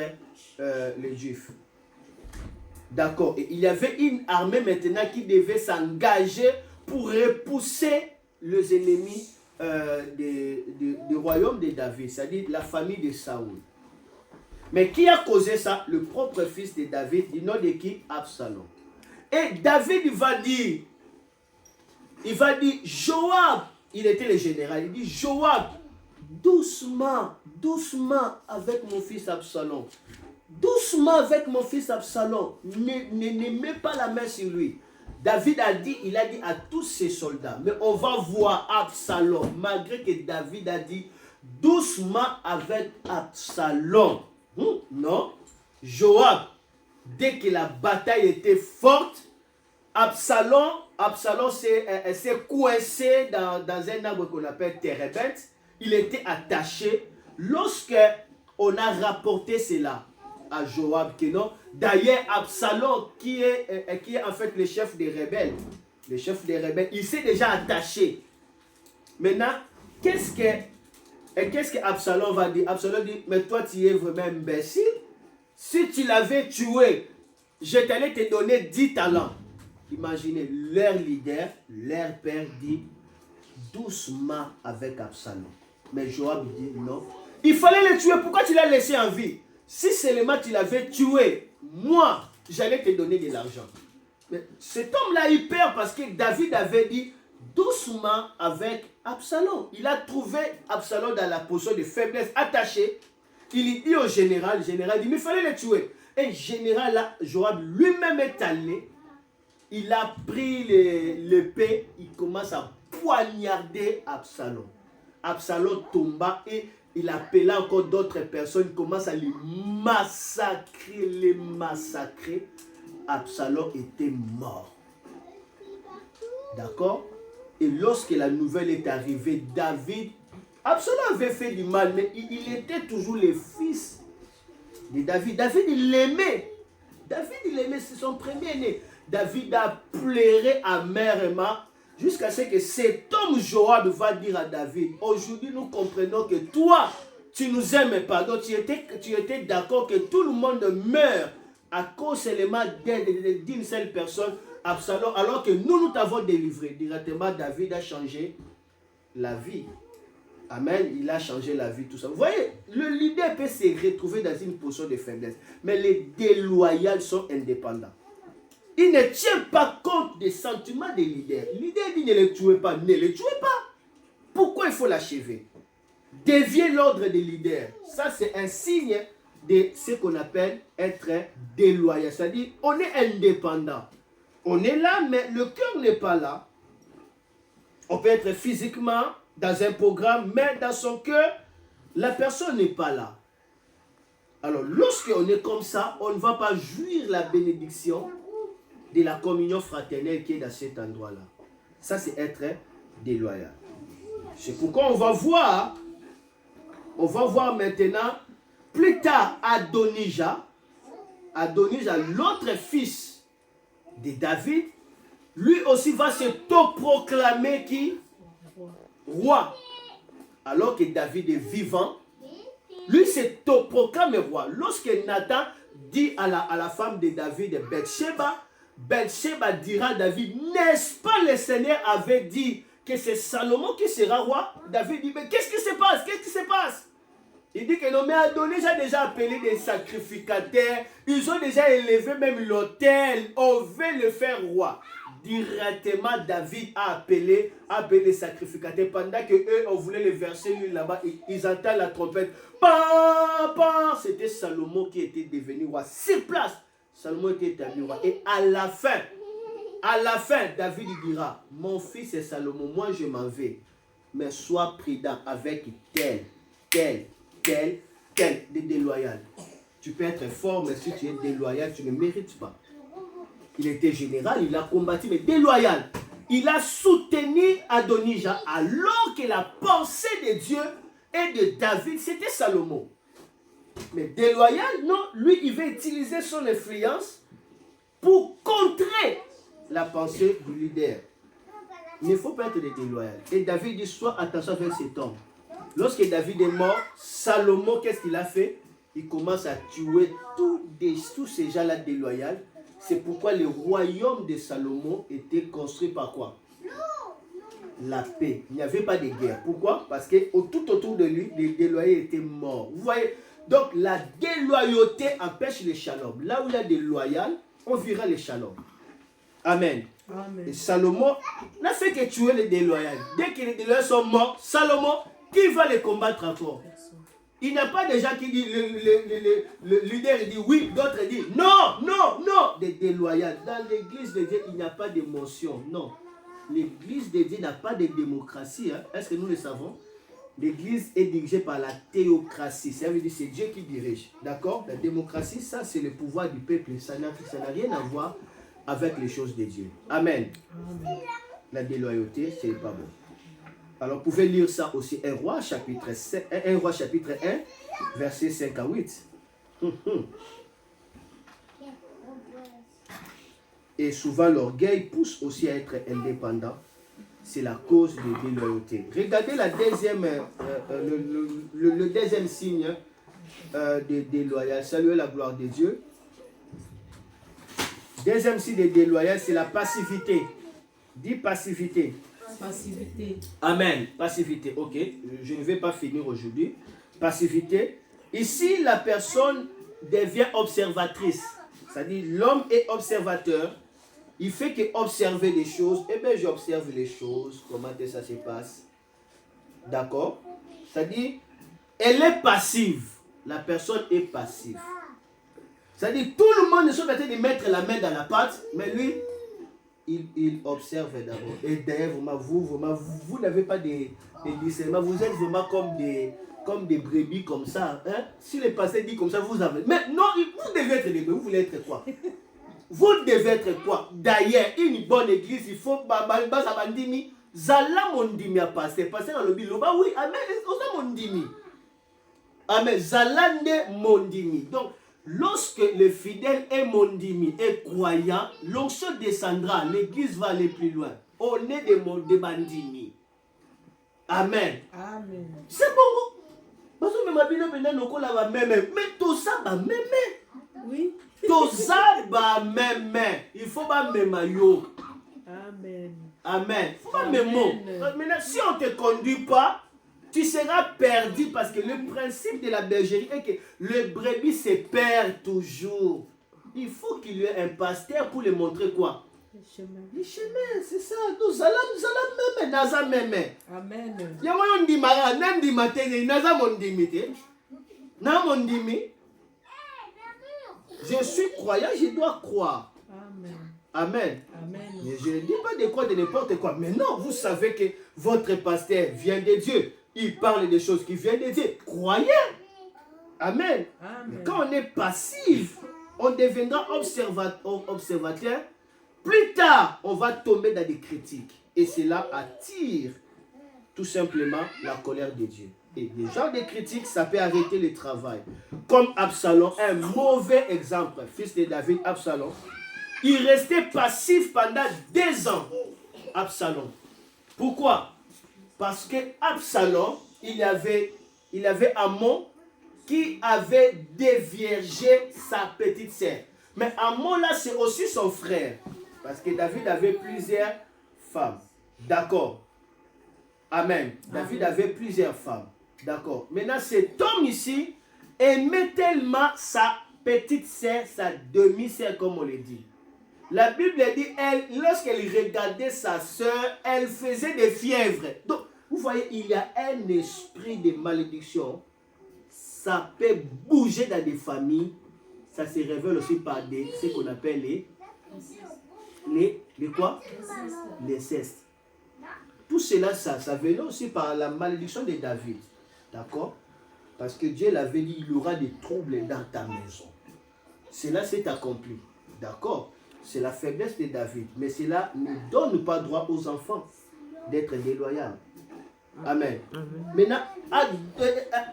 les Juifs. D'accord. Et il y avait une armée maintenant qui devait s'engager pour repousser les ennemis du royaume de David, c'est-à-dire la famille de Saoul. Mais qui a causé ça? Le propre fils de David, du nom de qui? Absalom. Et David va dire, Joab, il était le général, il dit, Joab, doucement avec mon fils Absalom. Doucement avec mon fils Absalom. Ne mets pas la main sur lui. David il a dit à tous ses soldats, mais on va voir Absalom, malgré que David a dit, doucement avec Absalom. Non. Joab, dès que la bataille était forte, Absalom s'est coincé dans un arbre qu'on appelle Térébeth. Il était attaché. Lorsque on a rapporté cela à Joab, que non. D'ailleurs, Absalom, qui est en fait le chef des rebelles, il s'est déjà attaché. Maintenant, qu'est-ce que Absalom va dire? Absalom dit, mais toi tu es vraiment imbécile. Si tu l'avais tué, je t'allais te donner 10 talents. Imaginez, leur leader, leur père dit, doucement avec Absalom. Mais Joab dit non. Il fallait le tuer, pourquoi tu l'as laissé en vie? Si seulement tu l'avais tué, moi, j'allais te donner de l'argent. Mais cet homme-là, il perd parce que David avait dit doucement avec Absalom. Il a trouvé Absalom dans la position de faiblesse, attaché. Il dit au général, le général dit, mais il fallait le tuer. Et le général, là, Joab lui-même est allé. Il a pris l'épée, il commence à poignarder Absalom. Absalom tomba et il appela encore d'autres personnes, il commence à les massacrer. Absalom était mort. D'accord? Et lorsque la nouvelle est arrivée, Absalom avait fait du mal, mais il était toujours le fils de David. David, il l'aimait. C'est son premier-né. David a pleuré amèrement jusqu'à ce que cet homme Joab va dire à David, aujourd'hui nous comprenons que toi, tu nous aimes pas. Donc tu étais d'accord que tout le monde meurt à cause seulement d'une seule personne, Absalom, alors que nous t'avons délivré. Directement, David a changé la vie. Amen, il a changé la vie, tout ça. Vous voyez, le leader peut se retrouver dans une position de faiblesse, mais les déloyaux sont indépendants. Il ne tient pas compte des sentiments des leaders. Le leader dit ne le tuez pas. Pourquoi il faut l'achever? Dévier l'ordre des leaders. Ça, c'est un signe de ce qu'on appelle être déloyal. C'est-à-dire, on est indépendant. On est là, mais le cœur n'est pas là. On peut être physiquement dans un programme, mais dans son cœur, la personne n'est pas là. Alors, lorsqu'on est comme ça, on ne va pas jouir la bénédiction de la communion fraternelle qui est dans cet endroit-là. Ça, c'est être déloyal. C'est pourquoi on va voir maintenant, plus tard, Adonijah, l'autre fils de David, lui aussi va se proclamer qui? Roi. Alors que David est vivant, lui se proclame roi. Lorsque Nathan dit à la femme de David, Bathsheba dira à David, n'est-ce pas le Seigneur avait dit que c'est Salomon qui sera roi? David dit, mais qu'est-ce qui se passe? Il dit que non, mais Adonijah a déjà appelé des sacrificateurs, ils ont déjà élevé même l'autel, on veut le faire roi. directement David a appelé les sacrificateurs. Pendant que eux, on voulait les verser lui là-bas, ils entendent la trompette. Papa! C'était Salomon qui était devenu roi. 6 places. Salomon était établi roi. Et à la fin, David dira, mon fils est Salomon, moi je m'en vais. Mais sois prudent avec tel déloyal. Tu peux être fort, mais si tu es déloyal, tu ne mérites pas. Il était général, il a combattu, mais déloyal. Il a soutenu Adonijah alors que la pensée de Dieu et de David, c'était Salomon. Mais déloyal, non, lui, il veut utiliser son influence pour contrer la pensée du leader. Il ne faut pas être déloyal. Et David dit, sois attention avec cet homme. Lorsque David est mort, Salomon, qu'est-ce qu'il a fait? Il commence à tuer tous ces gens-là déloyaux. C'est pourquoi le royaume de Salomon était construit par quoi? La paix. Il n'y avait pas de guerre. Pourquoi? Parce que tout autour de lui, les déloyaux étaient morts. Vous voyez? Donc la déloyauté empêche le shalom. Là où il y a des loyaux, on verra le shalom. Amen. Amen. Et Salomon n'a fait que tuer les déloyaux. Dès que les déloyaux sont morts, Salomon, qui va les combattre encore? Il n'y a pas de gens qui disent, le leader dit oui, d'autres disent non, des déloyaux. Dans l'église de Dieu, il n'y a pas d'émotion, non. L'église de Dieu n'a pas de démocratie. Hein. Est-ce que nous le savons? L'église est dirigée par la théocratie. Ça veut dire que c'est Dieu qui dirige. D'accord? La démocratie, ça c'est le pouvoir du peuple. Ça n'a rien à voir avec les choses de Dieu. Amen. Amen. La déloyauté, ce n'est pas bon. Alors, vous pouvez lire ça aussi. 1 Roi chapitre 1, verset 5 à 8. Et souvent, l'orgueil pousse aussi à être indépendant. C'est la cause de déloyauté. Regardez la deuxième, le deuxième signe de déloyal. Saluez la gloire de Dieu. Deuxième signe de déloyal, c'est la passivité. Dis passivité. Passivité. Amen. Passivité. Ok. Je ne vais pas finir aujourd'hui. Passivité. Ici, la personne devient observatrice. C'est-à-dire, l'homme est observateur. Il fait qu'observer les choses. Eh bien, j'observe les choses. Comment ça se passe. D'accord? C'est-à-dire, elle est passive. La personne est passive. C'est-à-dire, tout le monde est sur le train de mettre la main dans la pâte, mais lui, il observe d'abord. Et d'ailleurs, vous n'avez pas de discernement. Vous êtes vraiment comme des brebis comme ça. Hein? Si le pasteur dit comme ça, vous avez. Mais non, vous devez être des brebis. Vous voulez être quoi? Vous devez être quoi? D'ailleurs, une bonne église, il faut. Zala mondimi a passé. Passer dans le biloba, oui, amen. Osa mondimi. Amen. Zalande mondimi. Donc, lorsque le fidèle est mondimi, est croyant, l'onction descendra, l'église va aller plus loin. On est des mandimi. Amen. Amen. C'est bon. Parce que mais tout ça va même. Oui. Tout ça va même. Il faut pas même yo. Amen. Amen. Il faut pas même mot. Maintenant, si on ne te conduit pas, tu seras perdu parce que le principe de la bergerie est que le brebis se perd toujours. Il faut qu'il y ait un pasteur pour lui montrer quoi? Le chemin, c'est ça. Nous allons même. Amen. Je suis croyant, je dois croire. Amen. Amen. Amen. Mais je ne dis pas de quoi, de n'importe quoi. Mais non, vous savez que votre pasteur vient de Dieu. Il parle des choses qui viennent de Dieu. Croyez. Amen. Amen. Quand on est passif, on deviendra observateur. Plus tard, on va tomber dans des critiques. Et cela attire tout simplement la colère de Dieu. Et les genres de critiques, ça peut arrêter le travail. Comme Absalom, un mauvais exemple, fils de David, Absalom. Il restait passif pendant 2 ans. Absalom. Pourquoi? Parce que Absalom, il y avait Amnon qui avait déviergé sa petite sœur. Mais Amnon là, c'est aussi son frère. Parce que David avait plusieurs femmes. D'accord. Amen. David avait plusieurs femmes. D'accord. Maintenant, cet homme ici aimait tellement sa petite sœur, sa demi-sœur, comme on le dit. La Bible dit, lorsqu'elle regardait sa sœur, elle faisait des fièvres. Donc, vous voyez, il y a un esprit de malédiction. Ça peut bouger dans des familles. Ça se révèle aussi par ce qu'on appelle les quoi? Les cestes. Tout cela, ça venait aussi par la malédiction de David. D'accord? Parce que Dieu l'avait dit, il y aura des troubles dans ta maison. Cela s'est accompli. D'accord? C'est la faiblesse de David. Mais cela ne donne pas droit aux enfants d'être déloyaux. Amen. Maintenant,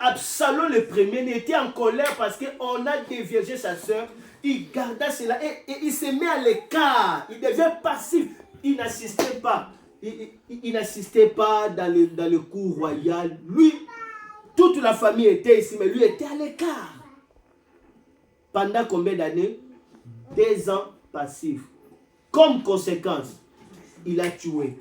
Absalom le premier était en colère parce qu'on a déviégé sa soeur. Il garda cela et il se met à l'écart. Il devient passif. Il n'assistait pas. Il n'assistait pas dans le cours royal. Lui, toute la famille était ici, mais lui était à l'écart. Pendant combien d'années? 2 ans passif. Comme conséquence, il a tué.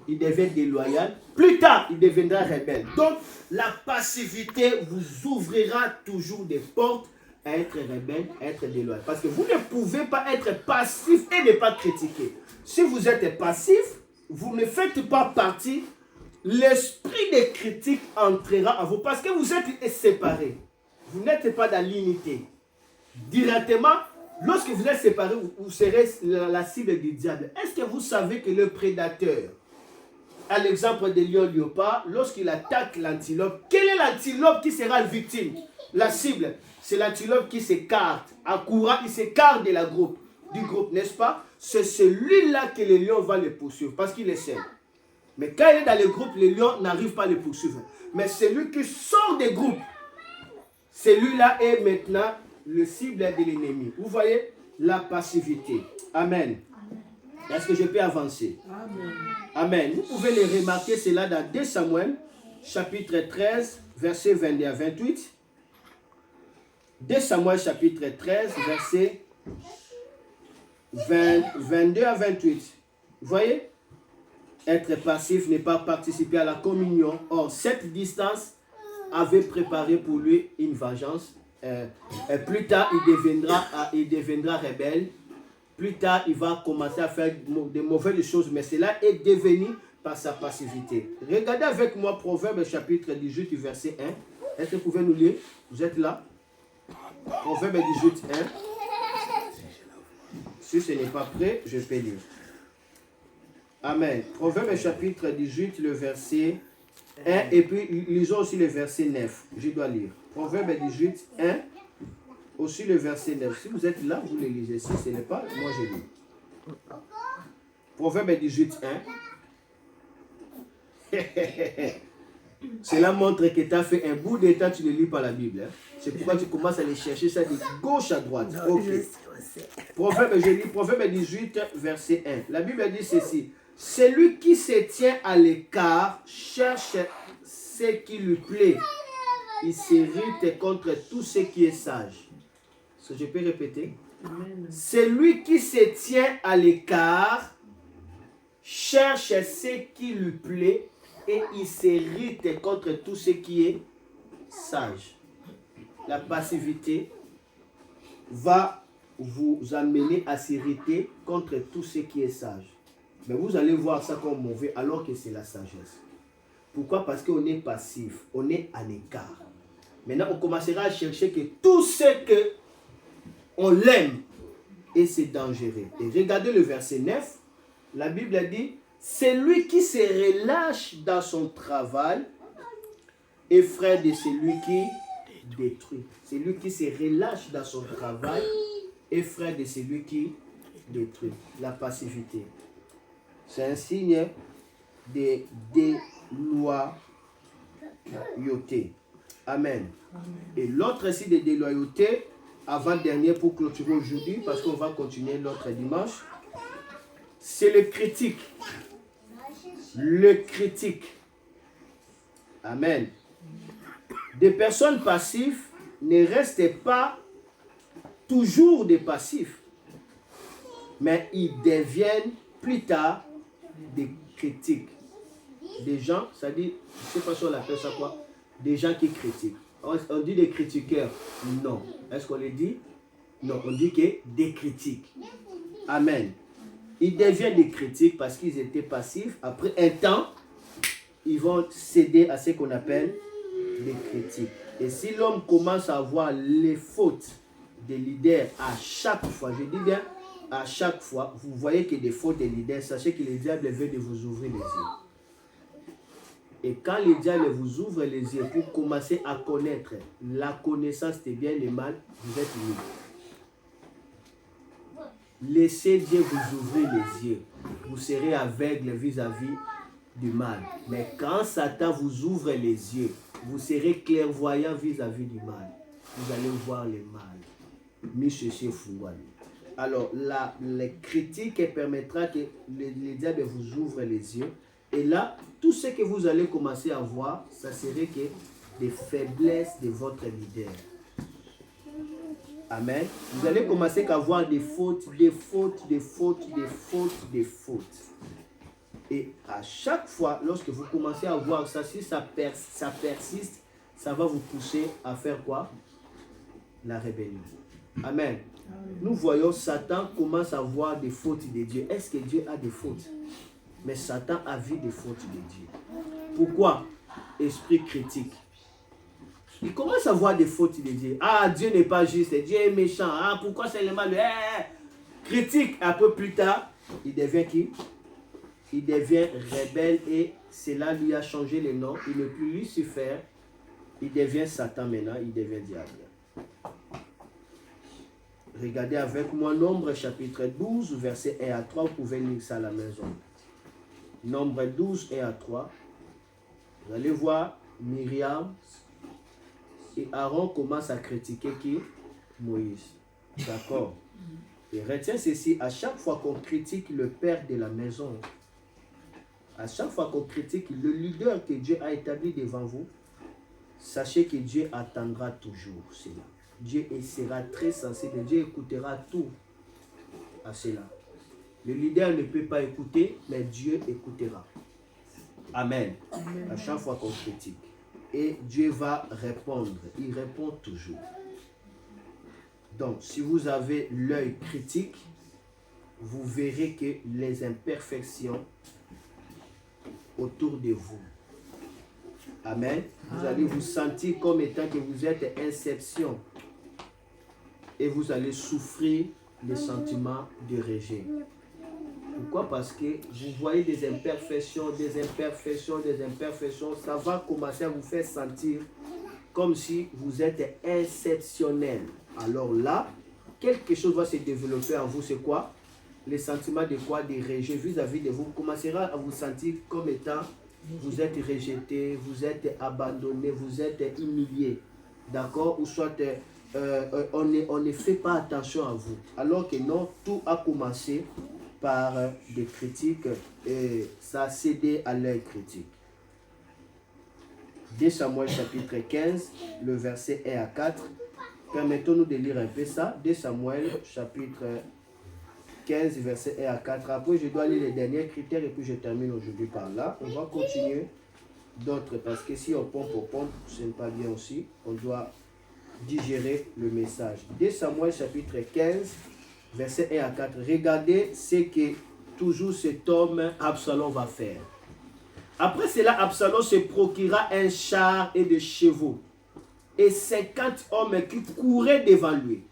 Il devient déloyal. Plus tard, il deviendra rebelle. Donc, la passivité vous ouvrira toujours des portes à être rebelle, à être déloyal. Parce que vous ne pouvez pas être passif et ne pas critiquer. Si vous êtes passif, vous ne faites pas partie, l'esprit de critique entrera en vous parce que vous êtes séparés. Vous n'êtes pas dans l'unité. Directement, lorsque vous êtes séparés, vous serez la cible du diable. Est-ce que vous savez que le prédateur, à l'exemple de lion léopard, lorsqu'il attaque l'antilope, quelle est l'antilope qui sera victime? La cible, c'est l'antilope qui s'écarte. En courant, il s'écarte du groupe, n'est-ce pas? C'est celui-là que le lion va le poursuivre parce qu'il est seul. Mais quand il est dans le groupe, le lion n'arrive pas à le poursuivre. Mais celui qui sort des groupes, celui-là est maintenant le cible de l'ennemi. Vous voyez la passivité. Amen. Est-ce que je peux avancer? Amen. Amen. Vous pouvez le remarquer, cela dans 2 Samuel, chapitre 13, versets 22 à 28. 2 Samuel, chapitre 13, versets 22 à 28. Vous voyez? Être passif n'est pas participer à la communion. Or, cette distance avait préparé pour lui une vengeance. Plus tard, il deviendra rebelle. Plus tard, il va commencer à faire de mauvaises choses. Mais cela est devenu par sa passivité. Regardez avec moi Proverbe chapitre 18, verset 1. Est-ce que vous pouvez nous lire? Vous êtes là? Proverbe 18, 1. Si ce n'est pas prêt, je peux lire. Amen. Proverbe chapitre 18, le verset 1. Et puis, lisons aussi le verset 9. Je dois lire. Proverbe 18, 1. Aussi le verset 9. Si vous êtes là, vous le lisez. Si ce n'est pas, moi je lis. Proverbe 18, 1. Cela montre que tu as fait un bout de temps, tu ne lis pas la Bible. Hein? C'est pourquoi tu commences à aller chercher ça de gauche à droite. Ok. Je lis Proverbe 18, verset 1. La Bible dit ceci. Celui qui se tient à l'écart cherche ce qui lui plaît. Il s'irrite contre tout ce qui est sage. Est-ce que je peux répéter? Amen. Celui qui se tient à l'écart cherche ce qui lui plaît et il s'irrite contre tout ce qui est sage. La passivité va vous amener à s'irriter contre tout ce qui est sage. Mais vous allez voir ça comme mauvais alors que c'est la sagesse. Pourquoi? Parce qu'on est passif, on est à l'écart. Maintenant, on commencera à chercher que tout ce que on l'aime et c'est dangereux. Et regardez le verset 9. La Bible dit, celui qui se relâche dans son travail est frère de celui qui détruit. Celui qui se relâche dans son travail est frère de celui qui détruit. La passivité. C'est un signe de déloyauté. Amen. Et l'autre signe de déloyauté, avant-dernier pour clôturer aujourd'hui, parce qu'on va continuer l'autre dimanche, c'est le critique. Le critique. Amen. Des personnes passives ne restent pas toujours des passifs, mais ils deviennent plus tard des critiques. Des gens, c'est-à-dire, je ne sais pas si on appelle ça quoi, des gens qui critiquent. On dit des critiqueurs. Non. Est-ce qu'on les dit? Non, on dit que des critiques. Amen. Ils deviennent des critiques parce qu'ils étaient passifs. Après un temps, ils vont céder à ce qu'on appelle les critiques. Et si l'homme commence à voir les fautes des leaders à chaque fois, je dis bien à chaque fois, vous voyez que des fautes des leaders, sachez que le diable veut de vous ouvrir les yeux. Et quand le diable vous ouvre les yeux pour commencer à connaître la connaissance des biens et des mal, vous êtes libre. Laissez Dieu vous ouvrir les yeux. Vous serez aveugle vis-à-vis du mal. Mais quand Satan vous ouvre les yeux, vous serez clairvoyant vis-à-vis du mal. Vous allez voir le mal. Alors, les critiques permettra que le diable vous ouvre les yeux. Et là, tout ce que vous allez commencer à voir, ça serait que des faiblesses de votre leader. Amen. Vous allez commencer à voir des fautes. Et à chaque fois, lorsque vous commencez à voir ça, si ça persiste, ça va vous pousser à faire quoi? La rébellion. Amen. Nous voyons Satan commence à voir des fautes de Dieu. Est-ce que Dieu a des fautes? Mais Satan a vu des fautes de Dieu. Pourquoi? Esprit critique. Il commence à voir des fautes de Dieu. Ah, Dieu n'est pas juste, Dieu est méchant. Ah, pourquoi c'est le mal? Critique. Un peu plus tard, il devient qui? Il devient rebelle et cela lui a changé le nom. Il n'est plus Lucifer. Il devient Satan maintenant. Il devient diable. Regardez avec moi Nombre chapitre 12, verset 1 à 3. Vous pouvez lire ça à la maison. Nombre 12, 1 à 3. Vous allez voir Myriam et Aaron commencent à critiquer qui? Moïse. D'accord. Et retiens ceci, à chaque fois qu'on critique le père de la maison, à chaque fois qu'on critique le leader que Dieu a établi devant vous, sachez que Dieu attendra toujours cela. Dieu sera très sensible, Dieu écoutera tout à cela. Le leader ne peut pas écouter, mais Dieu écoutera. Amen. Amen. À chaque fois qu'on critique. Et Dieu va répondre. Il répond toujours. Donc, si vous avez l'œil critique, vous verrez que les imperfections autour de vous. Amen. Vous allez vous sentir comme étant que vous êtes inception. Et vous allez souffrir des sentiments de rejet. Pourquoi? Parce que vous voyez des imperfections, ça va commencer à vous faire sentir comme si vous êtes exceptionnel. Alors là, quelque chose va se développer en vous, c'est quoi? Les sentiments de quoi? De rejet vis-à-vis de vous. Vous commencerez à vous sentir comme étant, vous êtes rejeté, vous êtes abandonné, vous êtes humilié. D'accord? Ou soit on ne fait pas attention à vous. Alors que non, tout a commencé par des critiques et ça a cédé à l'œil critique. 2 Samuel chapitre 15, le verset 1 à 4. Permettons-nous de lire un peu ça. 2 Samuel chapitre 15, verset 1 à 4. Après, je dois lire les derniers critères et puis je termine aujourd'hui par là. On va continuer d'autres parce que si on pompe, ce n'est pas bien aussi. On doit digérer le message. 2 Samuel chapitre 15, verset 1 à 4. Regardez ce que toujours cet homme Absalom va faire. Après cela, Absalom se procura un char et des chevaux et 50 hommes qui couraient devant lui.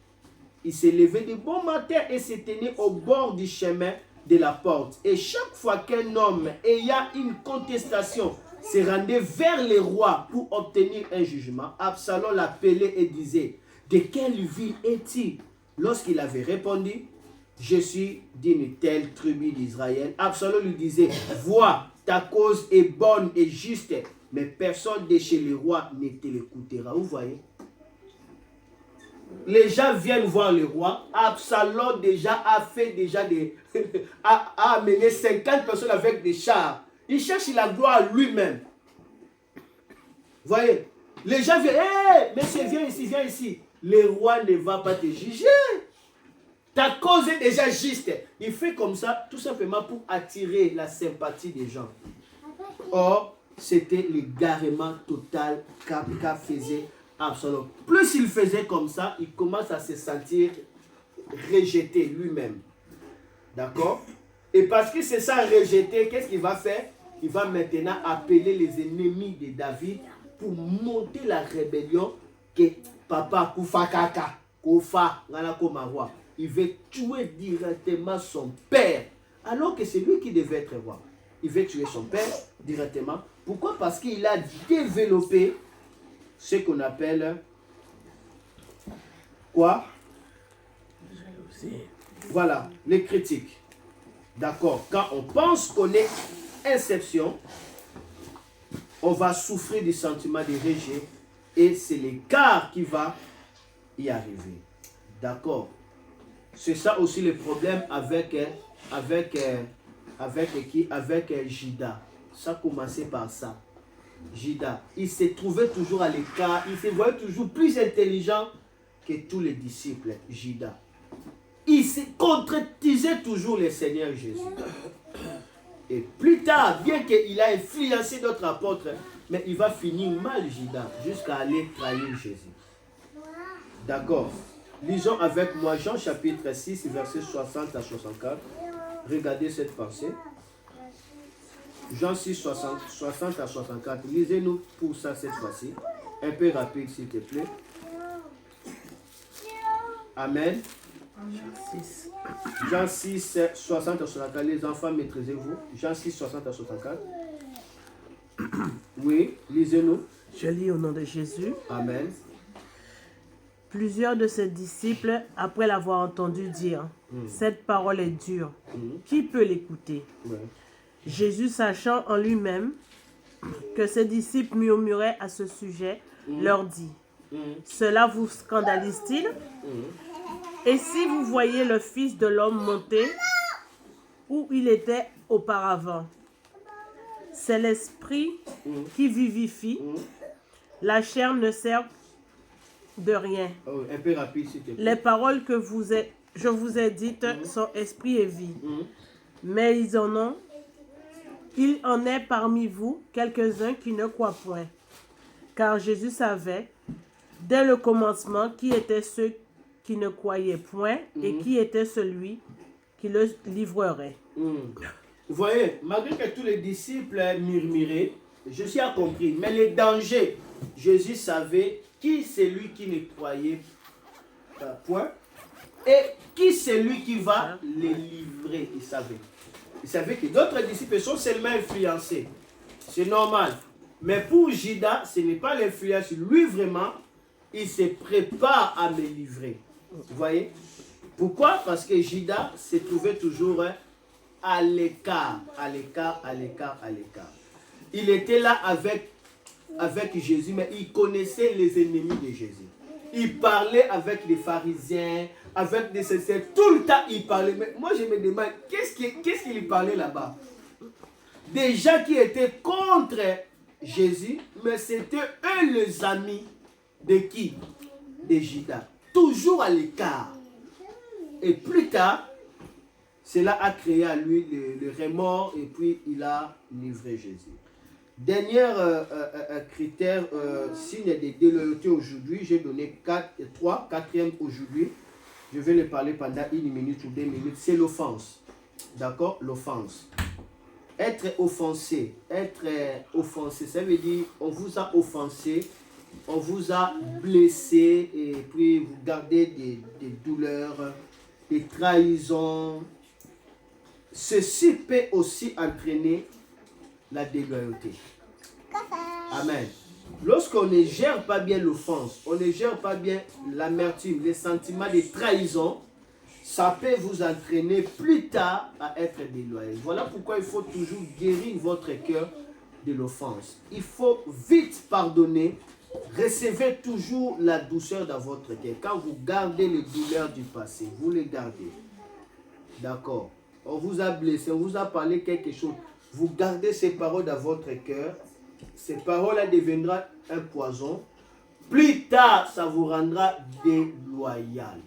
Il s'est levé de bon matin et se tenait au bord du chemin de la porte. Et chaque fois qu'un homme ayant une contestation se rendait vers le roi pour obtenir un jugement, Absalom l'appelait et disait: de quelle ville est-il? Lorsqu'il avait répondu: je suis d'une telle tribu d'Israël, Absalom lui disait: vois, ta cause est bonne et juste, mais personne de chez le roi ne te l'écoutera. Vous voyez? Les gens viennent voir le roi. Absalom a amené 50 personnes avec des chars. Il cherche la gloire à lui-même. Voyez? Les gens viennent: hé, monsieur, viens ici. Le roi ne va pas te juger. Ta cause est déjà juste. Il fait comme ça tout simplement pour attirer la sympathie des gens. Or, c'était l'égarement total qu'a faisait Absalom. Plus il faisait comme ça, il commence à se sentir rejeté lui-même. D'accord? Et parce que c'est ça rejeté, qu'est-ce qu'il va faire? Il va maintenant appeler les ennemis de David pour monter la rébellion que papa Koufa Kaka, Koufa, Nganakomarwa, il veut tuer directement son père. Alors que c'est lui qui devait être roi. Il veut tuer son père directement. Pourquoi? Parce qu'il a développé ce qu'on appelle quoi? Voilà, les critiques. D'accord. Quand on pense qu'on est inception, on va souffrir du sentiment de rejet et c'est l'écart qui va y arriver. D'accord. C'est ça aussi le problème avec Judas. Ça a commencé par ça. Judas, il s'est trouvé toujours à l'écart, il se voyait toujours plus intelligent que tous les disciples. Judas. Il se contredisait toujours le Seigneur Jésus. Et plus tard, bien qu'il a influencé d'autres apôtres, mais il va finir mal, Judas, jusqu'à aller trahir Jésus. D'accord. Lisons avec moi Jean chapitre 6, versets 60 à 64. Regardez cette pensée. Jean 6, 60 à 64. Lisez-nous pour ça cette fois-ci. Un peu rapide, s'il te plaît. Amen. Jean 6, 60 à 64. Les enfants, maîtrisez-vous. Jean 6, 60 à 64. Oui, lisez-nous. Je lis au nom de Jésus. Amen. Plusieurs de ses disciples, après l'avoir entendu dire, cette parole est dure, qui peut l'écouter? Jésus, sachant en lui-même que ses disciples murmuraient à ce sujet, leur dit, cela vous scandalise-t-il? Et si vous voyez le Fils de l'homme monter où il était auparavant, c'est l'esprit qui vivifie, la chair ne sert de rien. Un peu rapide, s'il te plaît. Les paroles que je vous ai dites sont esprit et vie. Mais il en est parmi vous quelques-uns qui ne croient point. Car Jésus savait dès le commencement qui étaient ceux qui ne croyaient point et qui était celui qui le livrerait. Vous voyez, malgré que tous les disciples murmuraient, Jésus a compris. Mais le danger, Jésus savait qui c'est lui qui ne croyait point et qui c'est lui qui va les livrer. Il savait. Il savait que d'autres disciples sont seulement influencés. C'est normal. Mais pour Judas, ce n'est pas l'influence. Lui, vraiment, il se prépare à me livrer. Vous voyez? Pourquoi? Parce que Judas se trouvait toujours à l'écart, à l'écart, à l'écart, à l'écart. Il était là avec Jésus, mais il connaissait les ennemis de Jésus. Il parlait avec les pharisiens, avec des saints. Tout le temps, il parlait. Mais moi, je me demande, qu'est-ce qu'il parlait là-bas? Des gens qui étaient contre Jésus, mais c'était eux les amis de qui? De Judas. Toujours à l'écart. Et plus tard, cela a créé à lui le remords et puis il a livré Jésus. Dernier critère, signe de déloyauté aujourd'hui, j'ai donné 3, quatrième aujourd'hui. Je vais le parler pendant 1 minute ou 2 minutes. C'est l'offense. D'accord? L'offense. Être offensé, ça veut dire on vous a offensé, on vous a blessé et puis vous gardez des douleurs, des trahisons. Ceci peut aussi entraîner la déloyauté. Amen. Lorsqu'on ne gère pas bien l'offense, on ne gère pas bien l'amertume, les sentiments de trahison, ça peut vous entraîner plus tard à être déloyal. Voilà pourquoi il faut toujours guérir votre cœur de l'offense. Il faut vite pardonner. Recevez toujours la douceur dans votre cœur. Quand vous gardez les douleurs du passé, vous les gardez. D'accord. On vous a blessé, on vous a parlé quelque chose. Vous gardez ces paroles dans votre cœur. Ces paroles-là deviendront un poison. Plus tard, ça vous rendra déloyal.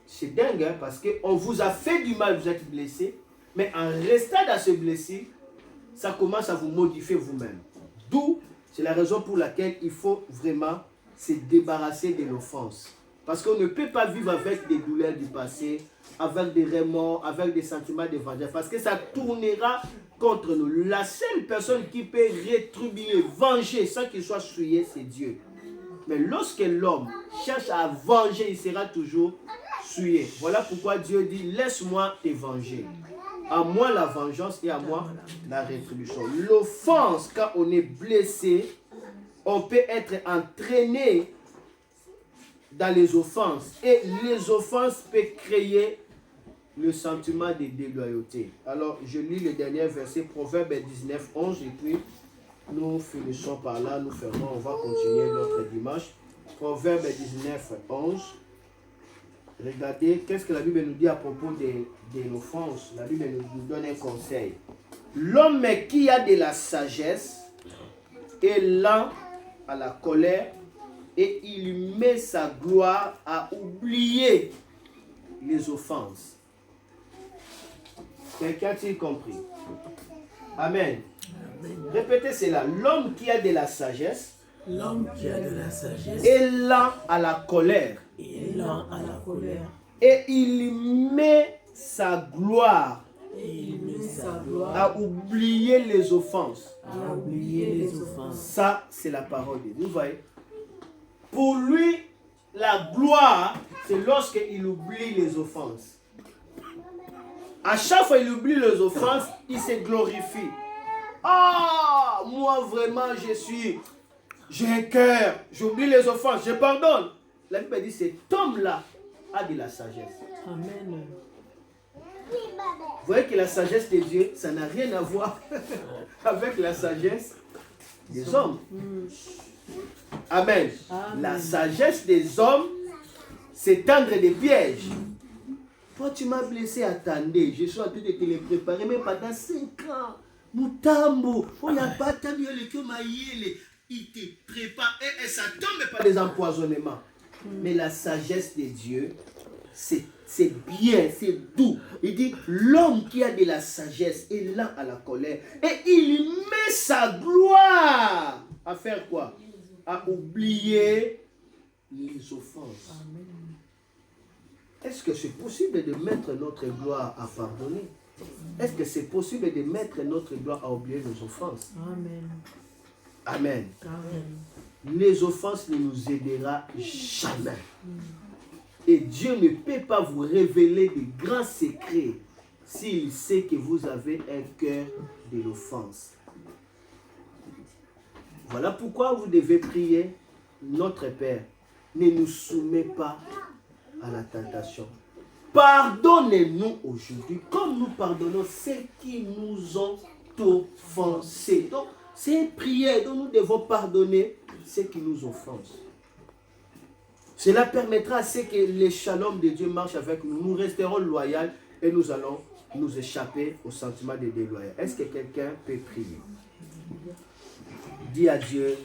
C'est dingue, hein, parce qu'on vous a fait du mal, vous êtes blessé. Mais en restant dans ce blessure, ça commence à vous modifier vous-même. D'où, c'est la raison pour laquelle il faut vraiment se débarrasser de l'offense. Parce qu'on ne peut pas vivre avec des douleurs du passé, avec des remords, avec des sentiments de vengeance. Parce que ça tournera contre nous. La seule personne qui peut rétribuer, venger sans qu'il soit souillé, c'est Dieu. Mais lorsque l'homme cherche à venger, il sera toujours souillé. Voilà pourquoi Dieu dit, laisse-moi te venger. À moi la vengeance et à moi la rétribution. L'offense, quand on est blessé, on peut être entraîné dans les offenses. Et les offenses peuvent créer le sentiment de déloyauté. Alors, je lis le dernier verset, Proverbe 19, 11, et puis nous finissons par là, nous fermons, on va continuer notre dimanche. Proverbe 19, 11. Regardez, qu'est-ce que la Bible nous dit à propos de l'offense. La Bible nous donne un conseil. L'homme qui a de la sagesse est lent à la colère et il met sa gloire à oublier les offenses. Quelqu'un a-t-il compris? Amen. Répétez cela. L'homme qui a de la sagesse, est lent à la colère. Et il met sa gloire à oublier les offenses. Ça, c'est la parole de Dieu. Vous voyez? Pour lui, la gloire, c'est lorsqu'il oublie les offenses. À chaque fois qu'il oublie les offenses, il se glorifie. Ah, moi vraiment, j'ai un cœur, j'oublie les offenses, je pardonne. La Bible dit, cet homme-là a de la sagesse. Amen. Vous voyez que la sagesse de Dieu, ça n'a rien à voir avec la sagesse des hommes. Amen. Amen. La sagesse des hommes, c'est tendre des pièges. Toi, tu m'as blessé, attendez, je suis en train de te les préparer, mais pendant 5 ans. Mutambo, il n'y a pas de il te prépare et ça tombe pas des empoisonnements. Mais la sagesse de Dieu, c'est bien, c'est doux. Il dit, l'homme qui a de la sagesse est lent à la colère et il met sa gloire à faire quoi? À oublier les offenses. Est-ce que c'est possible de mettre notre gloire à pardonner? Est-ce que c'est possible de mettre notre gloire à oublier nos offenses? Amen. Amen. Amen. Les offenses ne nous aideront jamais. Et Dieu ne peut pas vous révéler de grands secrets s'il sait que vous avez un cœur de l'offense. Voilà pourquoi vous devez prier, notre Père, ne nous soumets pas à la tentation. Pardonnez-nous aujourd'hui comme nous pardonnons ceux qui nous ont offensés. Donc, c'est une prière dont nous devons pardonner ceux qui nous offensent. Cela permettra à ce que le shalom de Dieu marche avec nous. Nous resterons loyaux et nous allons nous échapper au sentiment de déloyauté. Est-ce que quelqu'un peut prier? Dis à Dieu,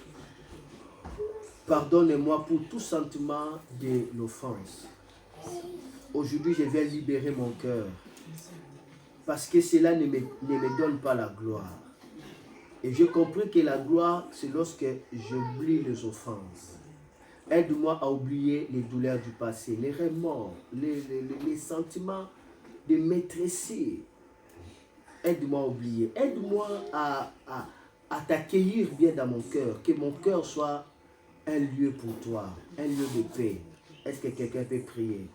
pardonne-moi pour tout sentiment de l'offense. Aujourd'hui, je vais libérer mon cœur parce que cela ne me donne pas la gloire. Et j'ai compris que la gloire, c'est lorsque j'oublie les offenses. Aide-moi à oublier les douleurs du passé, les remords, les sentiments de maîtriser. Aide-moi à oublier. Aide-moi à t'accueillir bien dans mon cœur. Que mon cœur soit un lieu pour toi, un lieu de paix. Est-ce que quelqu'un peut prier?